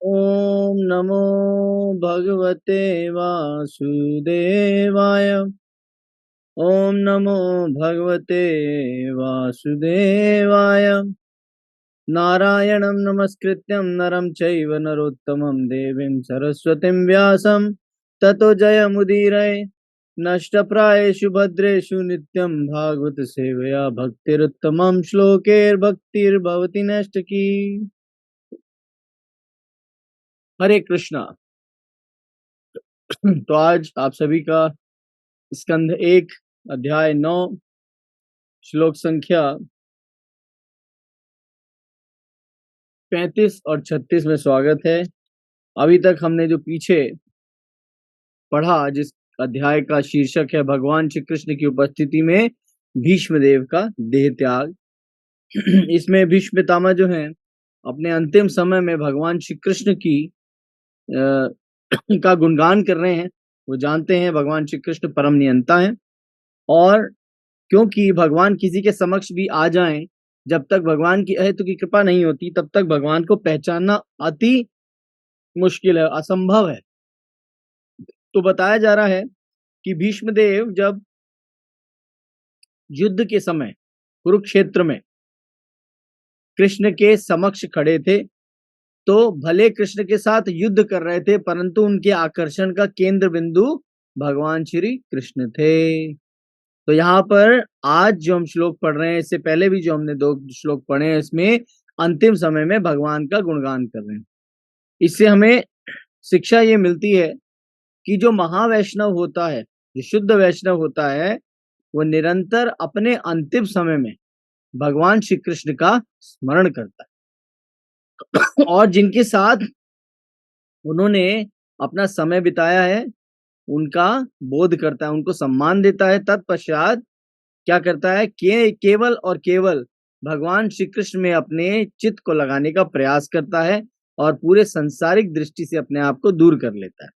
ओम नमो भगवते वासुदेवाय। ओम नमो भगवते वासुदेवाय। नारायणं नमस्कृत्यं नरं चैव नरोत्तमं देवीं सरस्वतीं व्यासं ततो जयमुदीरये। नष्टप्रायेषु भद्रेषु नित्यं भागवत सेवया भक्तिरुत्तमं श्लोकैर्भक्तिर्भवति नष्टकी। हरे कृष्णा। तो आज आप सभी का स्कंध 1 अध्याय 9 श्लोक संख्या 35 और 36 में स्वागत है। अभी तक हमने जो पीछे पढ़ा, जिस अध्याय का शीर्षक है भगवान श्री कृष्ण की उपस्थिति में भीष्म देव का देह त्याग, इसमें भीष्म पितामह जो हैं अपने अंतिम समय में भगवान श्री कृष्ण की का गुणगान कर रहे हैं। वो जानते हैं भगवान श्री कृष्ण परम नियंता हैं, और क्योंकि भगवान किसी के समक्ष भी आ जाएं, जब तक भगवान की अहेतु की कृपा नहीं होती तब तक भगवान को पहचानना अति मुश्किल है, असंभव है। तो बताया जा रहा है कि भीष्म देव जब युद्ध के समय कुरुक्षेत्र में कृष्ण के समक्ष खड़े थे, तो भले कृष्ण के साथ युद्ध कर रहे थे, परंतु उनके आकर्षण का केंद्र बिंदु भगवान श्री कृष्ण थे। तो यहाँ पर आज जो हम श्लोक पढ़ रहे हैं, इससे पहले भी जो हमने 2 श्लोक पढ़े हैं, इसमें अंतिम समय में भगवान का गुणगान कर रहे हैं। इससे हमें शिक्षा ये मिलती है कि जो महावैष्णव होता है, जो शुद्ध वैष्णव होता है, वो निरंतर अपने अंतिम समय में भगवान श्री कृष्ण का स्मरण करता है, और जिनके साथ उन्होंने अपना समय बिताया है उनका बोध करता है, उनको सम्मान देता है। तत्पश्चात क्या करता है, केवल और केवल भगवान श्री कृष्ण में अपने चित्त को लगाने का प्रयास करता है और पूरे संसारिक दृष्टि से अपने आप को दूर कर लेता है।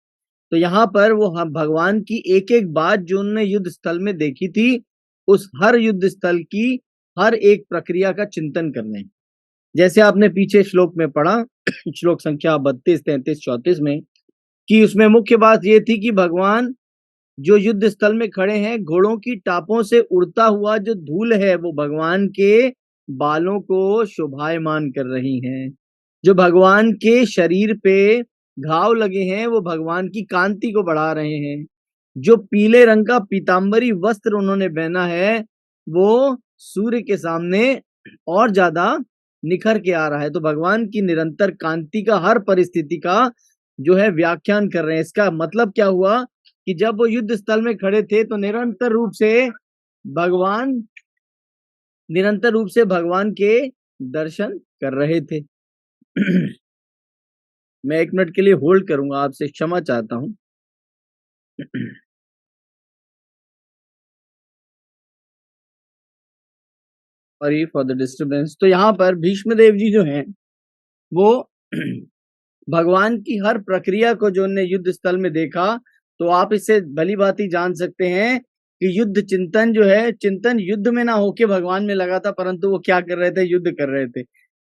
तो यहाँ पर वो भगवान की एक एक बात जो उन्होंने युद्ध स्थल में देखी थी, उस हर युद्ध स्थल की हर एक प्रक्रिया का चिंतन कर रहे हैं। जैसे आपने पीछे श्लोक में पढ़ा, श्लोक संख्या 32, 33, 34 में, कि उसमें मुख्य बात ये थी कि भगवान जो युद्ध स्थल में खड़े हैं, घोड़ों की टापों से उड़ता हुआ जो धूल है वो भगवान के बालों को शोभायमान कर रही हैं। जो भगवान के शरीर पे घाव लगे हैं वो भगवान की कांति को बढ़ा रहे हैं। जो पीले रंग का पीतांबरी वस्त्र उन्होंने पहना है वो सूर्य के सामने और ज्यादा निखर के आ रहा है। तो भगवान की निरंतर कांति का हर परिस्थिति का जो है व्याख्यान कर रहे हैं। इसका मतलब क्या हुआ कि जब वो युद्ध स्थल में खड़े थे तो भगवान निरंतर रूप से भगवान के दर्शन कर रहे थे। मैं 1 मिनट के लिए होल्ड करूंगा, आपसे क्षमा चाहता हूं। Sorry for the disturbance. तो यहाँ पर भीष्म देव जी जो हैं वो भगवान की हर प्रक्रिया को जो उन्होंने युद्ध स्थल में देखा, तो आप इससे भली भांति जान सकते हैं कि युद्ध चिंतन जो है, चिंतन युद्ध में ना होके भगवान में लगा था, परंतु वो क्या कर रहे थे, युद्ध कर रहे थे।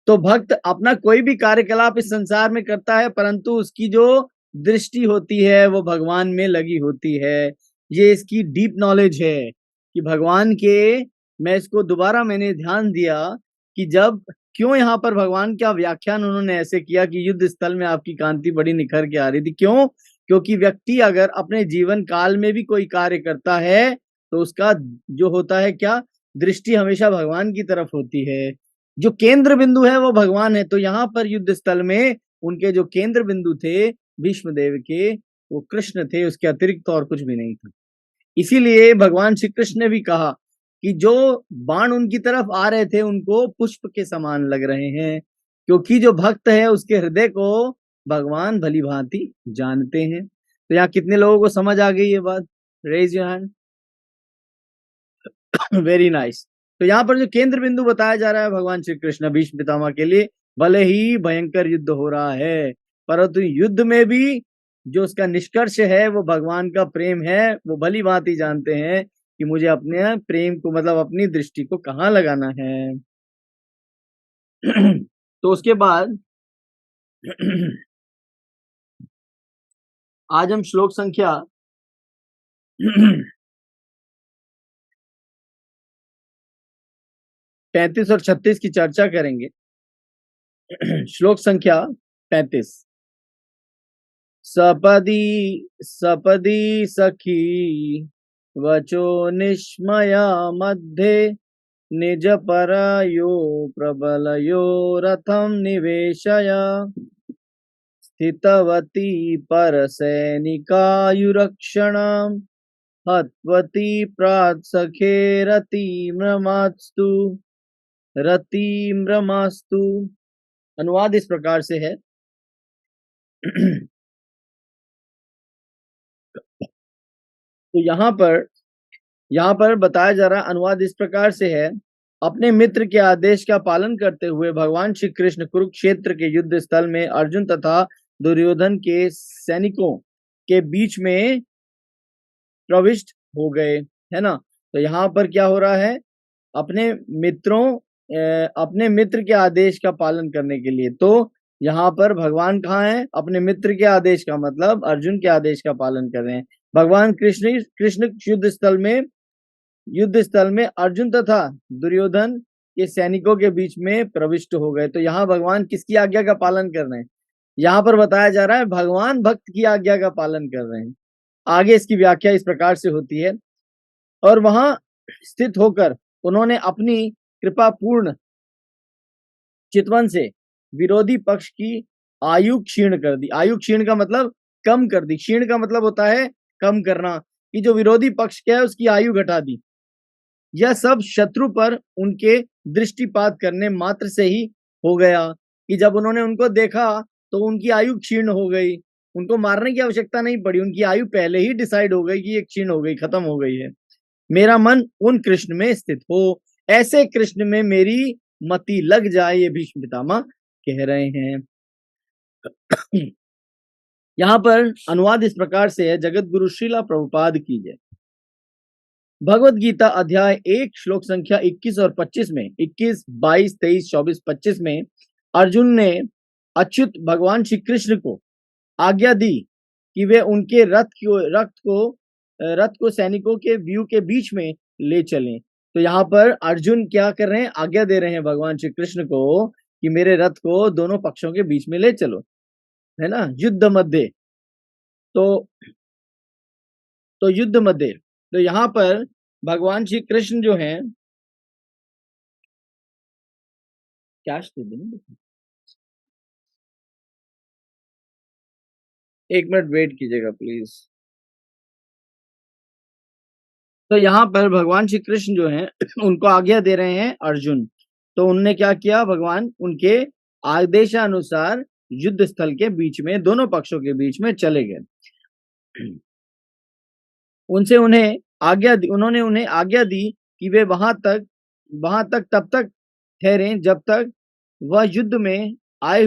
तो भक्त अपना कोई भी कार्यकलाप इस संसार में करता है, परंतु उसकी जो दृष्टि होती है वो भगवान में लगी होती है। ये इसकी डीप नॉलेज है कि भगवान के, मैं इसको दोबारा मैंने ध्यान दिया कि जब क्यों यहाँ पर भगवान का व्याख्यान उन्होंने ऐसे किया कि युद्ध स्थल में आपकी कांति बड़ी निखर के आ रही थी। क्यों? क्योंकि व्यक्ति अगर अपने जीवन काल में भी कोई कार्य करता है तो उसका जो होता है क्या, दृष्टि हमेशा भगवान की तरफ होती है। जो केंद्र बिंदु है वो भगवान है। तो यहाँ पर युद्ध स्थल में उनके जो केंद्र बिंदु थे भीष्म देव के, वो कृष्ण थे, उसके अतिरिक्त और कुछ भी नहीं था। इसीलिए भगवान श्री कृष्ण ने भी कहा कि जो बाण उनकी तरफ आ रहे थे उनको पुष्प के समान लग रहे हैं, क्योंकि जो भक्त है उसके हृदय को भगवान भली भांति जानते हैं। तो यहाँ कितने लोगों को समझ आ गई ये बात? Raise your hand. Very nice. तो यहाँ पर जो केंद्र बिंदु बताया जा रहा है भगवान श्री कृष्ण भीष्म पितामह के लिए, भले ही भयंकर युद्ध हो रहा है, परंतु युद्ध में भी जो उसका निष्कर्ष है वो भगवान का प्रेम है। वो भली भांति जानते हैं कि मुझे अपने प्रेम को, मतलब अपनी दृष्टि को कहाँ लगाना है। तो उसके बाद आज हम श्लोक संख्या 35 और 36 की चर्चा करेंगे। श्लोक संख्या 35। सपदी सपदी सखी वचो निष्मया मध्ये निज परयो प्रबलयो रथम निवेशया स्थितवती परसैनिकायुरक्षणम् हत्वती प्रात्सखे रतिम्रमास्तु। अनुवाद इस प्रकार से है। तो यहाँ पर बताया जा रहा अनुवाद इस प्रकार से है। अपने मित्र के आदेश का पालन करते हुए भगवान श्री कृष्ण कुरुक्षेत्र के युद्ध स्थल में अर्जुन तथा दुर्योधन के सैनिकों के बीच में प्रविष्ट हो गए, है ना। तो यहाँ पर क्या हो रहा है, अपने मित्र के आदेश का पालन करने के लिए। तो यहाँ पर भगवान कहाँ है, अपने मित्र के आदेश का मतलब अर्जुन के आदेश का पालन कर रहे हैं। भगवान कृष्ण युद्ध स्थल में अर्जुन तथा दुर्योधन के सैनिकों के बीच में प्रविष्ट हो गए। तो यहाँ भगवान किसकी आज्ञा का पालन कर रहे हैं, यहाँ पर बताया जा रहा है भगवान भक्त की आज्ञा का पालन कर रहे हैं। आगे इसकी व्याख्या इस प्रकार से होती है। और वहां स्थित होकर उन्होंने अपनी कृपापूर्ण चितवन से विरोधी पक्ष की आयु क्षीण कर दी। आयु क्षीण का मतलब कम कर दी, क्षीण का मतलब होता है कम करना, कि जो विरोधी पक्ष क्या है उसकी आयु घटा दी। यह सब शत्रु पर उनके दृष्टिपात करने मात्र से ही हो गया, कि जब उन्होंने उनको देखा तो उनकी आयु क्षीण हो गई, उनको मारने की आवश्यकता नहीं पड़ी, उनकी आयु पहले ही डिसाइड हो गई कि ये क्षीण हो गई, खत्म हो गई है। मेरा मन उन कृष्ण में स्थित हो, ऐसे कृष्ण में मेरी मति लग जाए, ये भीष्म पितामह कह रहे हैं। यहाँ पर अनुवाद इस प्रकार से है। जगत गुरु श्रीला प्रभुपाद की जय। भगवत गीता अध्याय 1 श्लोक संख्या 21 और 25 में 21, 22, 23, 24, 25 में अर्जुन ने अच्युत भगवान श्री कृष्ण को आज्ञा दी कि वे उनके रथ को सैनिकों के व्यू के बीच में ले चलें। तो यहाँ पर अर्जुन क्या कर रहे हैं, आज्ञा दे रहे हैं भगवान श्री कृष्ण को कि मेरे रथ को दोनों पक्षों के बीच में ले चलो, है ना, युद्ध मध्य। तो युद्ध मध्य, तो यहाँ पर भगवान श्री कृष्ण जो हैं, कैश दे देंगे, एक मिनट वेट कीजिएगा प्लीज। तो यहाँ पर भगवान श्री कृष्ण जो हैं उनको आज्ञा दे रहे हैं अर्जुन। तो उनने क्या किया, भगवान उनके आदेशानुसार युद्ध स्थल के बीच में दोनों पक्षों के बीच में चले गए। उन्होंने उन्हें आज्ञा दी कि वे वहां तक तब तक ठहरें जब तक वह युद्ध में आए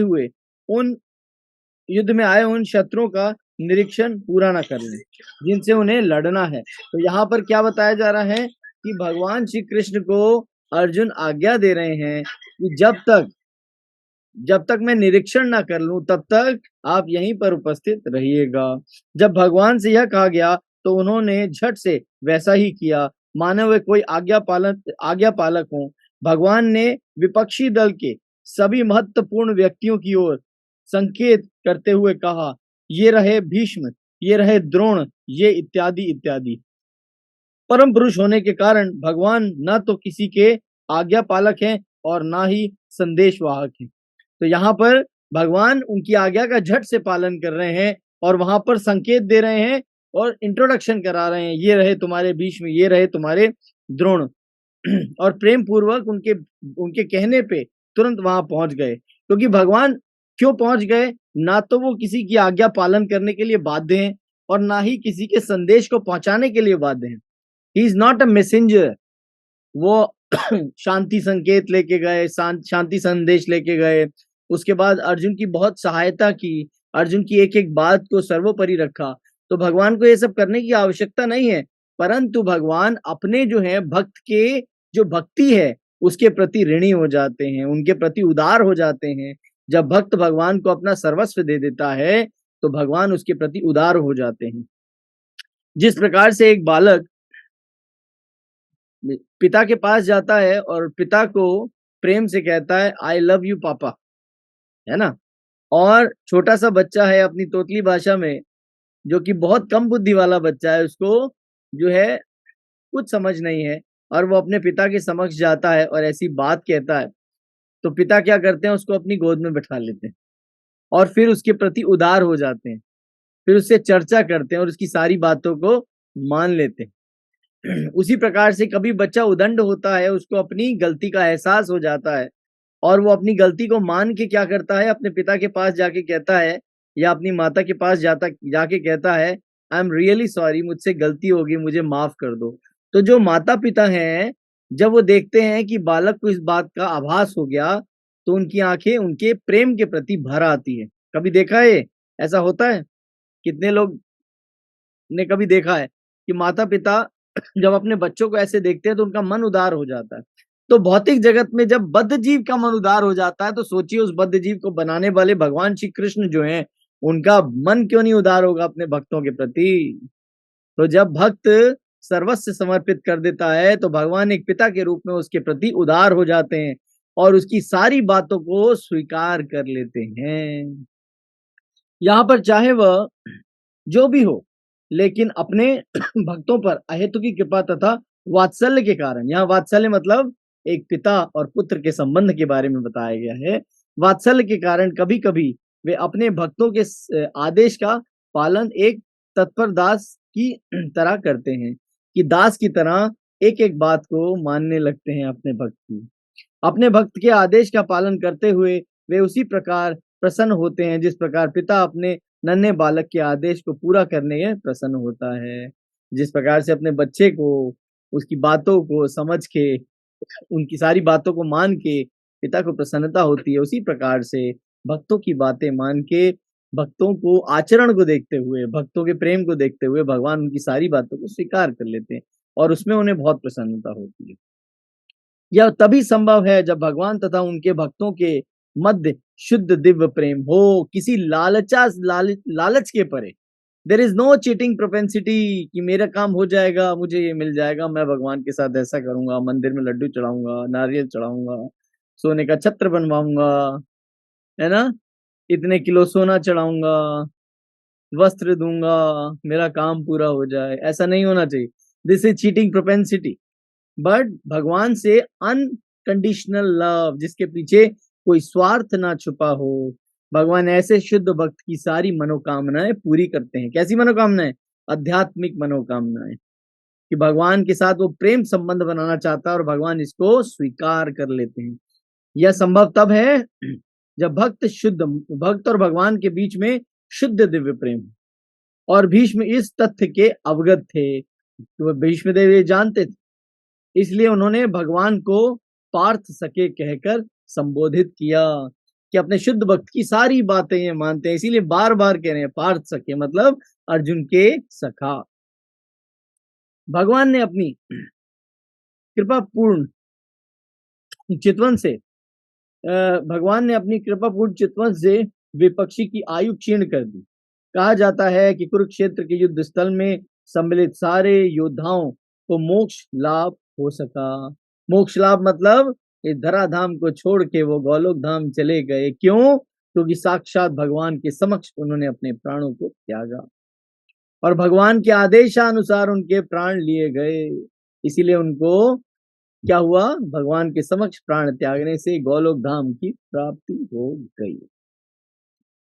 उन शत्रुओं का निरीक्षण पूरा न कर लें जिनसे उन्हें लड़ना है। तो यहाँ पर क्या बताया जा रहा है कि भगवान श्री कृष्ण को अर्जुन आज्ञा दे रहे हैं कि जब तक मैं निरीक्षण ना कर लूं तब तक आप यहीं पर उपस्थित रहिएगा। जब भगवान से यह कहा गया तो उन्होंने झट से वैसा ही किया, मानो वे कोई आज्ञा पालक हों। भगवान ने विपक्षी दल के सभी महत्वपूर्ण व्यक्तियों की ओर संकेत करते हुए कहा, ये रहे भीष्म, ये रहे द्रोण, ये इत्यादि इत्यादि। परम पुरुष होने के कारण भगवान न तो किसी के आज्ञा पालक हैं और ना ही संदेशवाहक हैं। तो यहाँ पर भगवान उनकी आज्ञा का झट से पालन कर रहे हैं और वहां पर संकेत दे रहे हैं और इंट्रोडक्शन करा रहे हैं, ये रहे तुम्हारे भीष्म, ये रहे तुम्हारे द्रोण। और प्रेम पूर्वक उनके कहने पे तुरंत वहां पहुंच गए। क्योंकि भगवान क्यों पहुंच गए, ना तो वो किसी की आज्ञा पालन करने के लिए बाध्य हैं और ना ही किसी के संदेश को पहुंचाने के लिए बाध्य हैं। He is not a messenger. वो शांति संकेत लेके गए, शांति संदेश लेके गए, उसके बाद अर्जुन की बहुत सहायता की, अर्जुन की एक एक बात को सर्वोपरि रखा। तो भगवान को ये सब करने की आवश्यकता नहीं है, परंतु भगवान अपने जो है भक्त के जो भक्ति है उसके प्रति ऋणी हो जाते हैं, उनके प्रति उदार हो जाते हैं। जब भक्त भगवान को अपना सर्वस्व दे देता है तो भगवान उसके प्रति उदार हो जाते हैं। जिस प्रकार से एक बालक पिता के पास जाता है और पिता को प्रेम से कहता है आई लव यू पापा, है ना? और छोटा सा बच्चा है अपनी तोतली भाषा में, जो कि बहुत कम बुद्धि वाला बच्चा है, उसको जो है कुछ समझ नहीं है, और वो अपने पिता के समक्ष जाता है और ऐसी बात कहता है, तो पिता क्या करते हैं, उसको अपनी गोद में बैठा लेते हैं और फिर उसके प्रति उदार हो जाते हैं, फिर उससे चर्चा करते हैं और उसकी सारी बातों को मान लेते हैं। उसी प्रकार से कभी बच्चा उदंड होता है, उसको अपनी गलती का एहसास हो जाता है और वो अपनी गलती को मान के क्या करता है, अपने पिता के पास जाके कहता है या अपनी माता के पास जाके कहता है आई एम रियली सॉरी, मुझसे गलती हो गई, मुझे माफ कर दो। तो जो माता पिता हैं, जब वो देखते हैं कि बालक को इस बात का आभास हो गया, तो उनकी आंखें उनके प्रेम के प्रति भर आती है। कभी देखा है ऐसा होता है? कितने लोग ने कभी देखा है कि माता पिता जब अपने बच्चों को ऐसे देखते हैं तो उनका मन उदार हो जाता है। तो भौतिक जगत में जब बद्ध जीव का मन उदार हो जाता है, तो सोचिए उस बद्ध जीव को बनाने वाले भगवान श्री कृष्ण जो हैं, उनका मन क्यों नहीं उदार होगा अपने भक्तों के प्रति। तो जब भक्त सर्वस्व समर्पित कर देता है, तो भगवान एक पिता के रूप में उसके प्रति उदार हो जाते हैं और उसकी सारी बातों को स्वीकार कर लेते हैं। यहाँ पर चाहे वह जो भी हो, लेकिन अपने भक्तों पर अहेतु की कृपा तथा वात्सल्य के कारण, यहाँ वात्सल्य मतलब एक पिता और पुत्र के संबंध के बारे में बताया गया है। वात्सल्य के कारण कभी कभी वे अपने भक्तों के आदेश का पालन एक तत्पर दास की तरह करते हैं, कि दास की तरह एक एक बात को मानने लगते हैं अपने भक्त की। अपने भक्त के आदेश का पालन करते हुए वे उसी प्रकार प्रसन्न होते हैं जिस प्रकार पिता अपने नन्हे बालक के आदेश को पूरा करने में प्रसन्न होता है। जिस प्रकार से अपने बच्चे को उसकी बातों को समझ के, उनकी सारी बातों को मान के पिता को प्रसन्नता होती है, उसी प्रकार से भक्तों की बातें मान के, भक्तों को आचरण को देखते हुए, भक्तों के प्रेम को देखते हुए भगवान उनकी सारी बातों को स्वीकार कर लेते हैं और उसमें उन्हें बहुत प्रसन्नता होती है। यह तभी संभव है जब भगवान तथा उनके भक्तों के मध्य शुद्ध दिव्य प्रेम हो, किसी लालच के परे। There is no cheating propensity कि मेरा काम हो जाएगा, मुझे ये मिल जाएगा, मैं भगवान के साथ ऐसा करूंगा, मंदिर में लड्डू चढ़ाऊंगा, नारियल चढ़ाऊंगा, सोने का छत्र बनवाऊंगा, है ना, इतने किलो सोना चढ़ाऊंगा, वस्त्र दूंगा, मेरा काम पूरा हो जाए। ऐसा नहीं होना चाहिए। This is cheating propensity. But भगवान से अनकंडीशनल लव, जिसके पीछे कोई स्वार्थ ना छुपा हो, भगवान ऐसे शुद्ध भक्त की सारी मनोकामनाएं पूरी करते हैं। कैसी मनोकामनाएं? आध्यात्मिक मनोकामनाएं, कि भगवान के साथ वो प्रेम संबंध बनाना चाहता है और भगवान इसको स्वीकार कर लेते हैं। यह संभव तब है जब भक्त और भगवान के बीच में शुद्ध दिव्य प्रेम। और भीष्म इस तथ्य के अवगत थे, तो भीष्म देव ये जानते थे, इसलिए उन्होंने भगवान को पार्थ सखे कहकर संबोधित किया कि अपने शुद्ध भक्त की सारी बातें ये मानते हैं। इसीलिए बार बार कह रहे हैं पार्थ सखे, मतलब अर्जुन के सखा। भगवान ने अपनी कृपापूर्ण चितवन से विपक्षी की आयु क्षीण कर दी। कहा जाता है कि कुरुक्षेत्र के युद्ध स्थल में सम्मिलित सारे योद्धाओं को मोक्ष लाभ हो सका। मोक्ष लाभ मतलब इस धराधाम को छोड़ के वो गोलोक धाम चले गए। क्यों? क्योंकि साक्षात भगवान के समक्ष उन्होंने अपने प्राणों को त्यागा और भगवान के आदेशानुसार उनके प्राण लिए गए। इसीलिए उनको क्या हुआ? भगवान के समक्ष प्राण त्यागने से गोलोक धाम की प्राप्ति हो गई।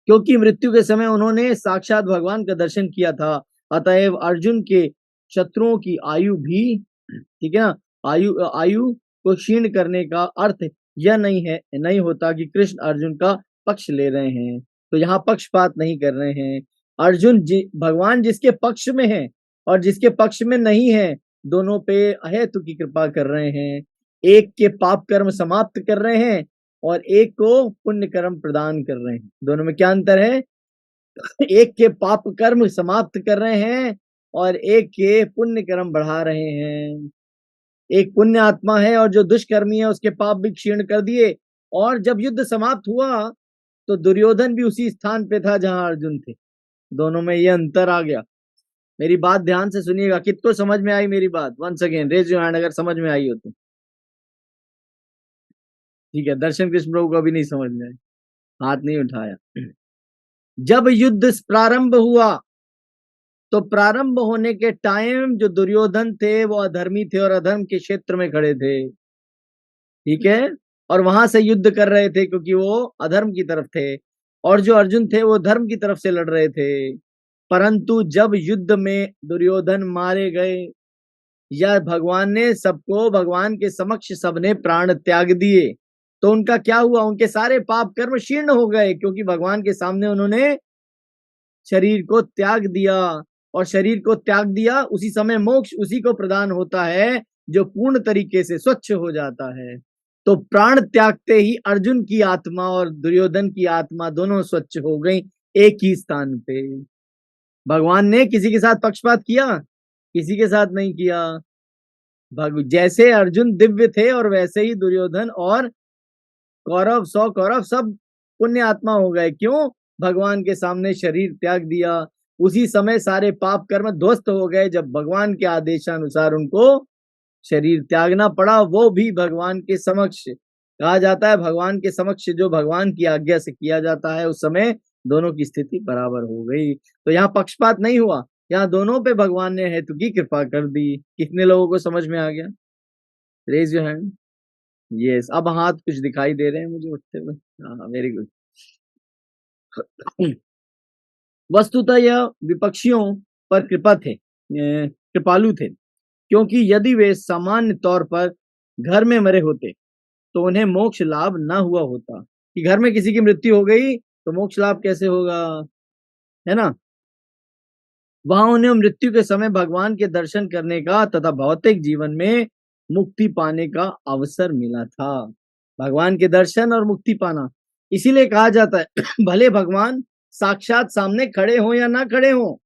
क्योंकि मृत्यु के समय उन्होंने साक्षात भगवान का दर्शन किया था, अतएव अर्जुन के शत्रुओं की आयु भी, ठीक है ना, आयु को क्षीण करने का अर्थ यह नहीं होता कि कृष्ण अर्जुन का पक्ष ले रहे हैं। तो यहाँ पक्षपात नहीं कर रहे हैं। भगवान जिसके पक्ष में है और जिसके पक्ष में नहीं है, दोनों पे अहेतु की कृपा कर रहे हैं। एक के पाप कर्म समाप्त कर रहे हैं और एक को पुण्य कर्म प्रदान कर रहे हैं। दोनों में क्या अंतर है? एक के पाप कर्म समाप्त कर रहे हैं और एक के पुण्य कर्म बढ़ा रहे हैं। एक पुण्य आत्मा है और जो दुष्कर्मी है उसके पाप भी क्षीण कर दिए। और जब युद्ध समाप्त हुआ तो दुर्योधन भी उसी स्थान पे था जहां अर्जुन थे। दोनों में ये अंतर आ गया। मेरी बात ध्यान से सुनिएगा, कितको समझ में आई मेरी बात? Once again raise your hand अगर समझ में आई हो तो। ठीक है, दर्शन कृष्ण प्रभु को अभी नहीं समझ में आई, हाथ नहीं उठाया। जब युद्ध प्रारंभ हुआ तो प्रारंभ होने के टाइम जो दुर्योधन थे वो अधर्मी थे और अधर्म के क्षेत्र में खड़े थे, ठीक है, और वहां से युद्ध कर रहे थे क्योंकि वो अधर्म की तरफ थे, और जो अर्जुन थे वो धर्म की तरफ से लड़ रहे थे। परंतु जब युद्ध में दुर्योधन मारे गए या भगवान ने सबको, भगवान के समक्ष सबने प्राण त्याग दिए, तो उनका क्या हुआ? उनके सारे पाप कर्म क्षीण हो गए, क्योंकि भगवान के सामने उन्होंने शरीर को त्याग दिया। और शरीर को त्याग दिया, उसी समय मोक्ष उसी को प्रदान होता है जो पूर्ण तरीके से स्वच्छ हो जाता है। तो प्राण त्यागते ही अर्जुन की आत्मा और दुर्योधन की आत्मा दोनों स्वच्छ हो गई एक ही स्थान पे। भगवान ने किसी के साथ पक्षपात किया? किसी के साथ नहीं किया। जैसे अर्जुन दिव्य थे और वैसे ही दुर्योधन और कौरव, 100 कौरव सब पुण्य आत्मा हो गए। क्यों? भगवान के सामने शरीर त्याग दिया। उसी समय सारे पाप कर्म ध्वस्त हो गए जब भगवान के आदेशानुसार उनको शरीर त्यागना पड़ा, वो भी भगवान के समक्ष। कहा जाता है भगवान के समक्ष जो भगवान की आज्ञा से किया जाता है उस समय दोनों की स्थिति बराबर हो गई। तो यहाँ पक्षपात नहीं हुआ, यहाँ दोनों पे भगवान ने हेतु की कृपा कर दी। कितने लोगों को समझ में आ गया? Raise your hand. यस, अब हाथ कुछ दिखाई दे रहे हैं मुझे उठते हुए। हाँ, वेरी गुड। वस्तुतः यह विपक्षियों पर कृपालु थे, क्योंकि यदि वे सामान्य तौर पर घर में मरे होते तो उन्हें मोक्ष लाभ न हुआ होता। कि घर में किसी की मृत्यु हो गई तो मोक्ष लाभ कैसे होगा, है ना? वहां उन्हें मृत्यु के समय भगवान के दर्शन करने का तथा भौतिक जीवन में मुक्ति पाने का अवसर मिला था। भगवान के दर्शन और मुक्ति पाना, इसीलिए कहा जाता है भले भगवान साक्षात सामने खड़े हो या ना खड़े हो,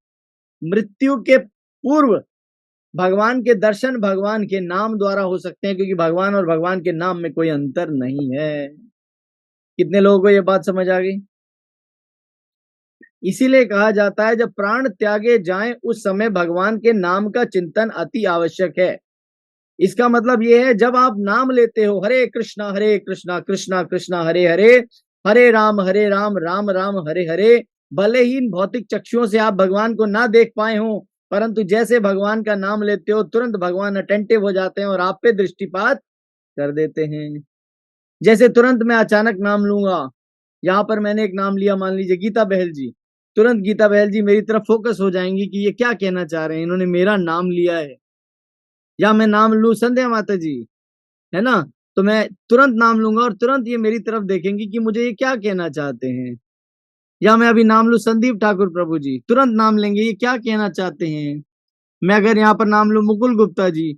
मृत्यु के पूर्व भगवान के दर्शन भगवान के नाम द्वारा हो सकते हैं, क्योंकि भगवान और भगवान के नाम में कोई अंतर नहीं है। कितने लोगों को यह बात समझ आ गई? इसीलिए कहा जाता है जब प्राण त्यागे जाएं उस समय भगवान के नाम का चिंतन अति आवश्यक है। इसका मतलब यह है जब आप नाम लेते हो हरे कृष्णा कृष्णा कृष्णा हरे हरे, हरे राम राम राम हरे हरे, भले ही इन भौतिक चक्षुओं से आप भगवान को ना देख पाए हो, परंतु जैसे भगवान का नाम लेते हो तुरंत भगवान अटेंटिव हो जाते हैं और आप पे दृष्टिपात कर देते हैं। जैसे तुरंत मैं अचानक नाम लूंगा, यहाँ पर मैंने एक नाम लिया, मान लीजिए गीता बहल जी, तुरंत गीता बहल जी मेरी तरफ फोकस हो जाएंगी कि ये क्या कहना चाह रहे हैं, इन्होंने मेरा नाम लिया है। या मैं नाम लू संध्या माता जी, है ना, तो मैं तुरंत नाम लूंगा और तुरंत ये मेरी तरफ देखेंगी कि मुझे ये क्या कहना चाहते हैं। या मैं अभी नाम लू संदीप ठाकुर प्रभु जी, तुरंत नाम लेंगे ये क्या कहना चाहते हैं। मैं अगर यहाँ पर नाम लू मुकुल गुप्ता जी,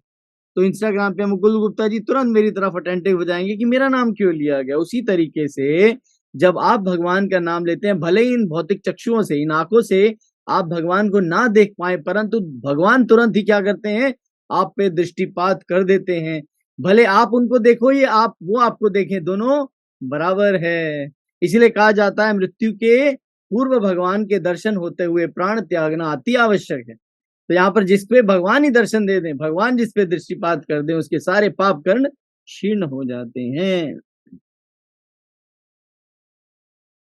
तो इंस्टाग्राम पे मुकुल गुप्ता जी तुरंत मेरी तरफ अटेंटिव हो जाएंगे कि मेरा नाम क्यों लिया गया। उसी तरीके से जब आप भगवान का नाम लेते हैं, भले ही इन भौतिक चक्षुओं से, इन आंखों से आप भगवान को ना देख पाए, परंतु भगवान तुरंत ही क्या करते हैं, आप पे दृष्टिपात कर देते हैं। भले आप उनको देखो या आप वो आपको देखें, दोनों बराबर है। इसीलिए कहा जाता है मृत्यु के पूर्व भगवान के दर्शन होते हुए प्राण त्यागना अति आवश्यक है। तो यहाँ पर जिसपे भगवान ही दर्शन दे दें, भगवान जिसपे दृष्टिपात कर दें, उसके सारे पाप कर्ण क्षीण हो जाते हैं।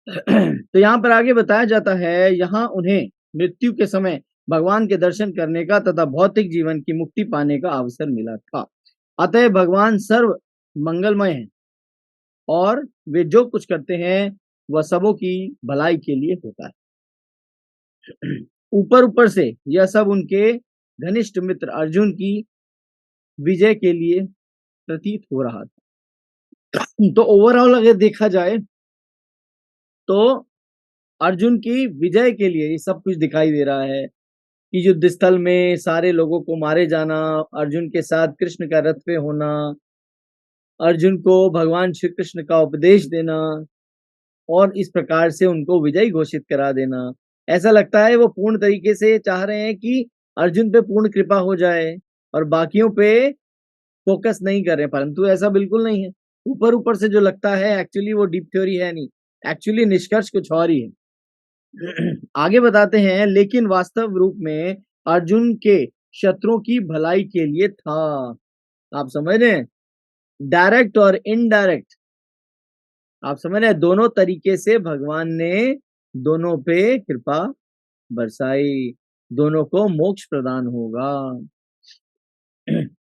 तो यहाँ पर आगे बताया जाता है, यहाँ उन्हें मृत्यु के समय भगवान के दर्शन करने का तथा भौतिक जीवन की मुक्ति पाने का अवसर मिला था। अतः भगवान सर्व मंगलमय हैं और वे जो कुछ करते हैं वह सबों की भलाई के लिए होता है। ऊपर ऊपर से यह सब उनके घनिष्ठ मित्र अर्जुन की विजय के लिए प्रतीत हो रहा था। तो ओवरऑल अगर देखा जाए तो अर्जुन की विजय के लिए ये सब कुछ दिखाई दे रहा है कि युद्ध स्थल में सारे लोगों को मारे जाना, अर्जुन के साथ कृष्ण का रथ पे होना, अर्जुन को भगवान श्री कृष्ण का उपदेश देना और इस प्रकार से उनको विजयी घोषित करा देना। ऐसा लगता है वो पूर्ण तरीके से चाह रहे हैं कि अर्जुन पे पूर्ण कृपा हो जाए और बाकियों पे फोकस नहीं कर रहे, परंतु ऐसा बिल्कुल नहीं है। ऊपर ऊपर से जो लगता है एक्चुअली वो डीप थ्योरी है नहीं, एक्चुअली निष्कर्ष कुछ और ही है। आगे बताते हैं, लेकिन वास्तव रूप में अर्जुन के शत्रुओं की भलाई के लिए था। आप समझ रहे हैं, डायरेक्ट और इनडायरेक्ट। आप समझ रहे हैं, दोनों तरीके से भगवान ने दोनों पे कृपा बरसाई, दोनों को मोक्ष प्रदान होगा।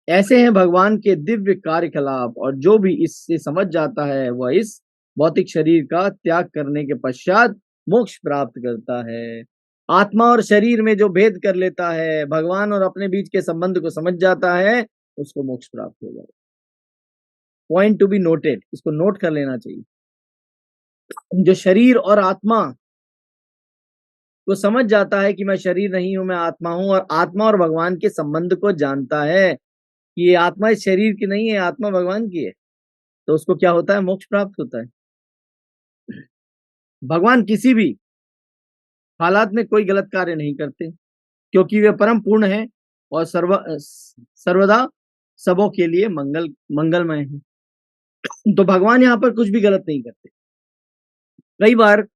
ऐसे हैं भगवान के दिव्य कार्यकलाप, और जो भी इससे समझ जाता है वह इस भौतिक शरीर का त्याग करने के पश्चात मोक्ष प्राप्त करता है। आत्मा और शरीर में जो भेद कर लेता है, भगवान और अपने बीच के संबंध को समझ जाता है, उसको मोक्ष प्राप्त हो जाएगा। पॉइंट टू बी नोटेड, इसको नोट कर लेना चाहिए। जो शरीर और आत्मा को समझ जाता है कि मैं शरीर नहीं हूं, मैं आत्मा हूं, और आत्मा और भगवान के संबंध को जानता है कि ये आत्मा इस शरीर की नहीं है, आत्मा भगवान की है, तो उसको क्या होता है, मोक्ष प्राप्त होता है। भगवान किसी भी हालात में कोई गलत कार्य नहीं करते, क्योंकि वे परम पूर्ण है और सर्वदा सबों के लिए मंगलमय है। तो भगवान यहाँ पर कुछ भी गलत नहीं करते। कई बार,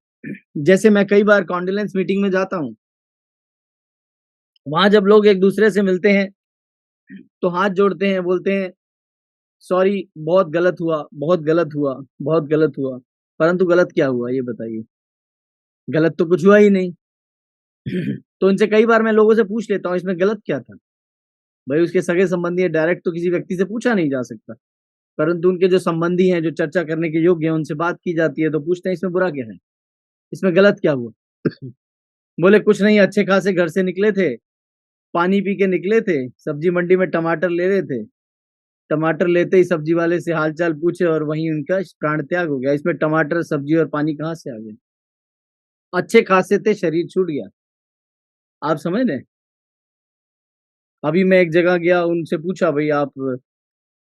जैसे मैं कई बार कॉन्डोलेंस मीटिंग में जाता हूँ, वहां जब लोग एक दूसरे से मिलते हैं तो हाथ जोड़ते हैं, बोलते हैं सॉरी, बहुत गलत हुआ, बहुत गलत हुआ, बहुत गलत हुआ। परंतु गलत क्या हुआ ये बताइए? गलत तो कुछ हुआ ही नहीं। तो इनसे कई बार मैं लोगों से पूछ लेता हूँ इसमें गलत क्या था। भाई उसके सगे संबंधी है, डायरेक्ट तो किसी व्यक्ति से पूछा नहीं जा सकता, परंतु उनके जो संबंधी हैं, जो चर्चा करने के योग्य हैं, उनसे बात की जाती है, तो पूछते हैं इसमें बुरा क्या है, इसमें गलत क्या हुआ? बोले कुछ नहीं, अच्छे खासे घर से निकले थे, पानी पी के निकले थे, सब्जी मंडी में टमाटर ले रहे थे, टमाटर लेते ही सब्जी वाले से हालचाल पूछे और वहीं उनका प्राण त्याग हो गया। इसमें टमाटर, सब्जी और पानी कहाँ से आ गया? अच्छे खासे थे, शरीर छूट गया। आप समझ रहे? अभी मैं एक जगह गया, उनसे पूछा भाई आप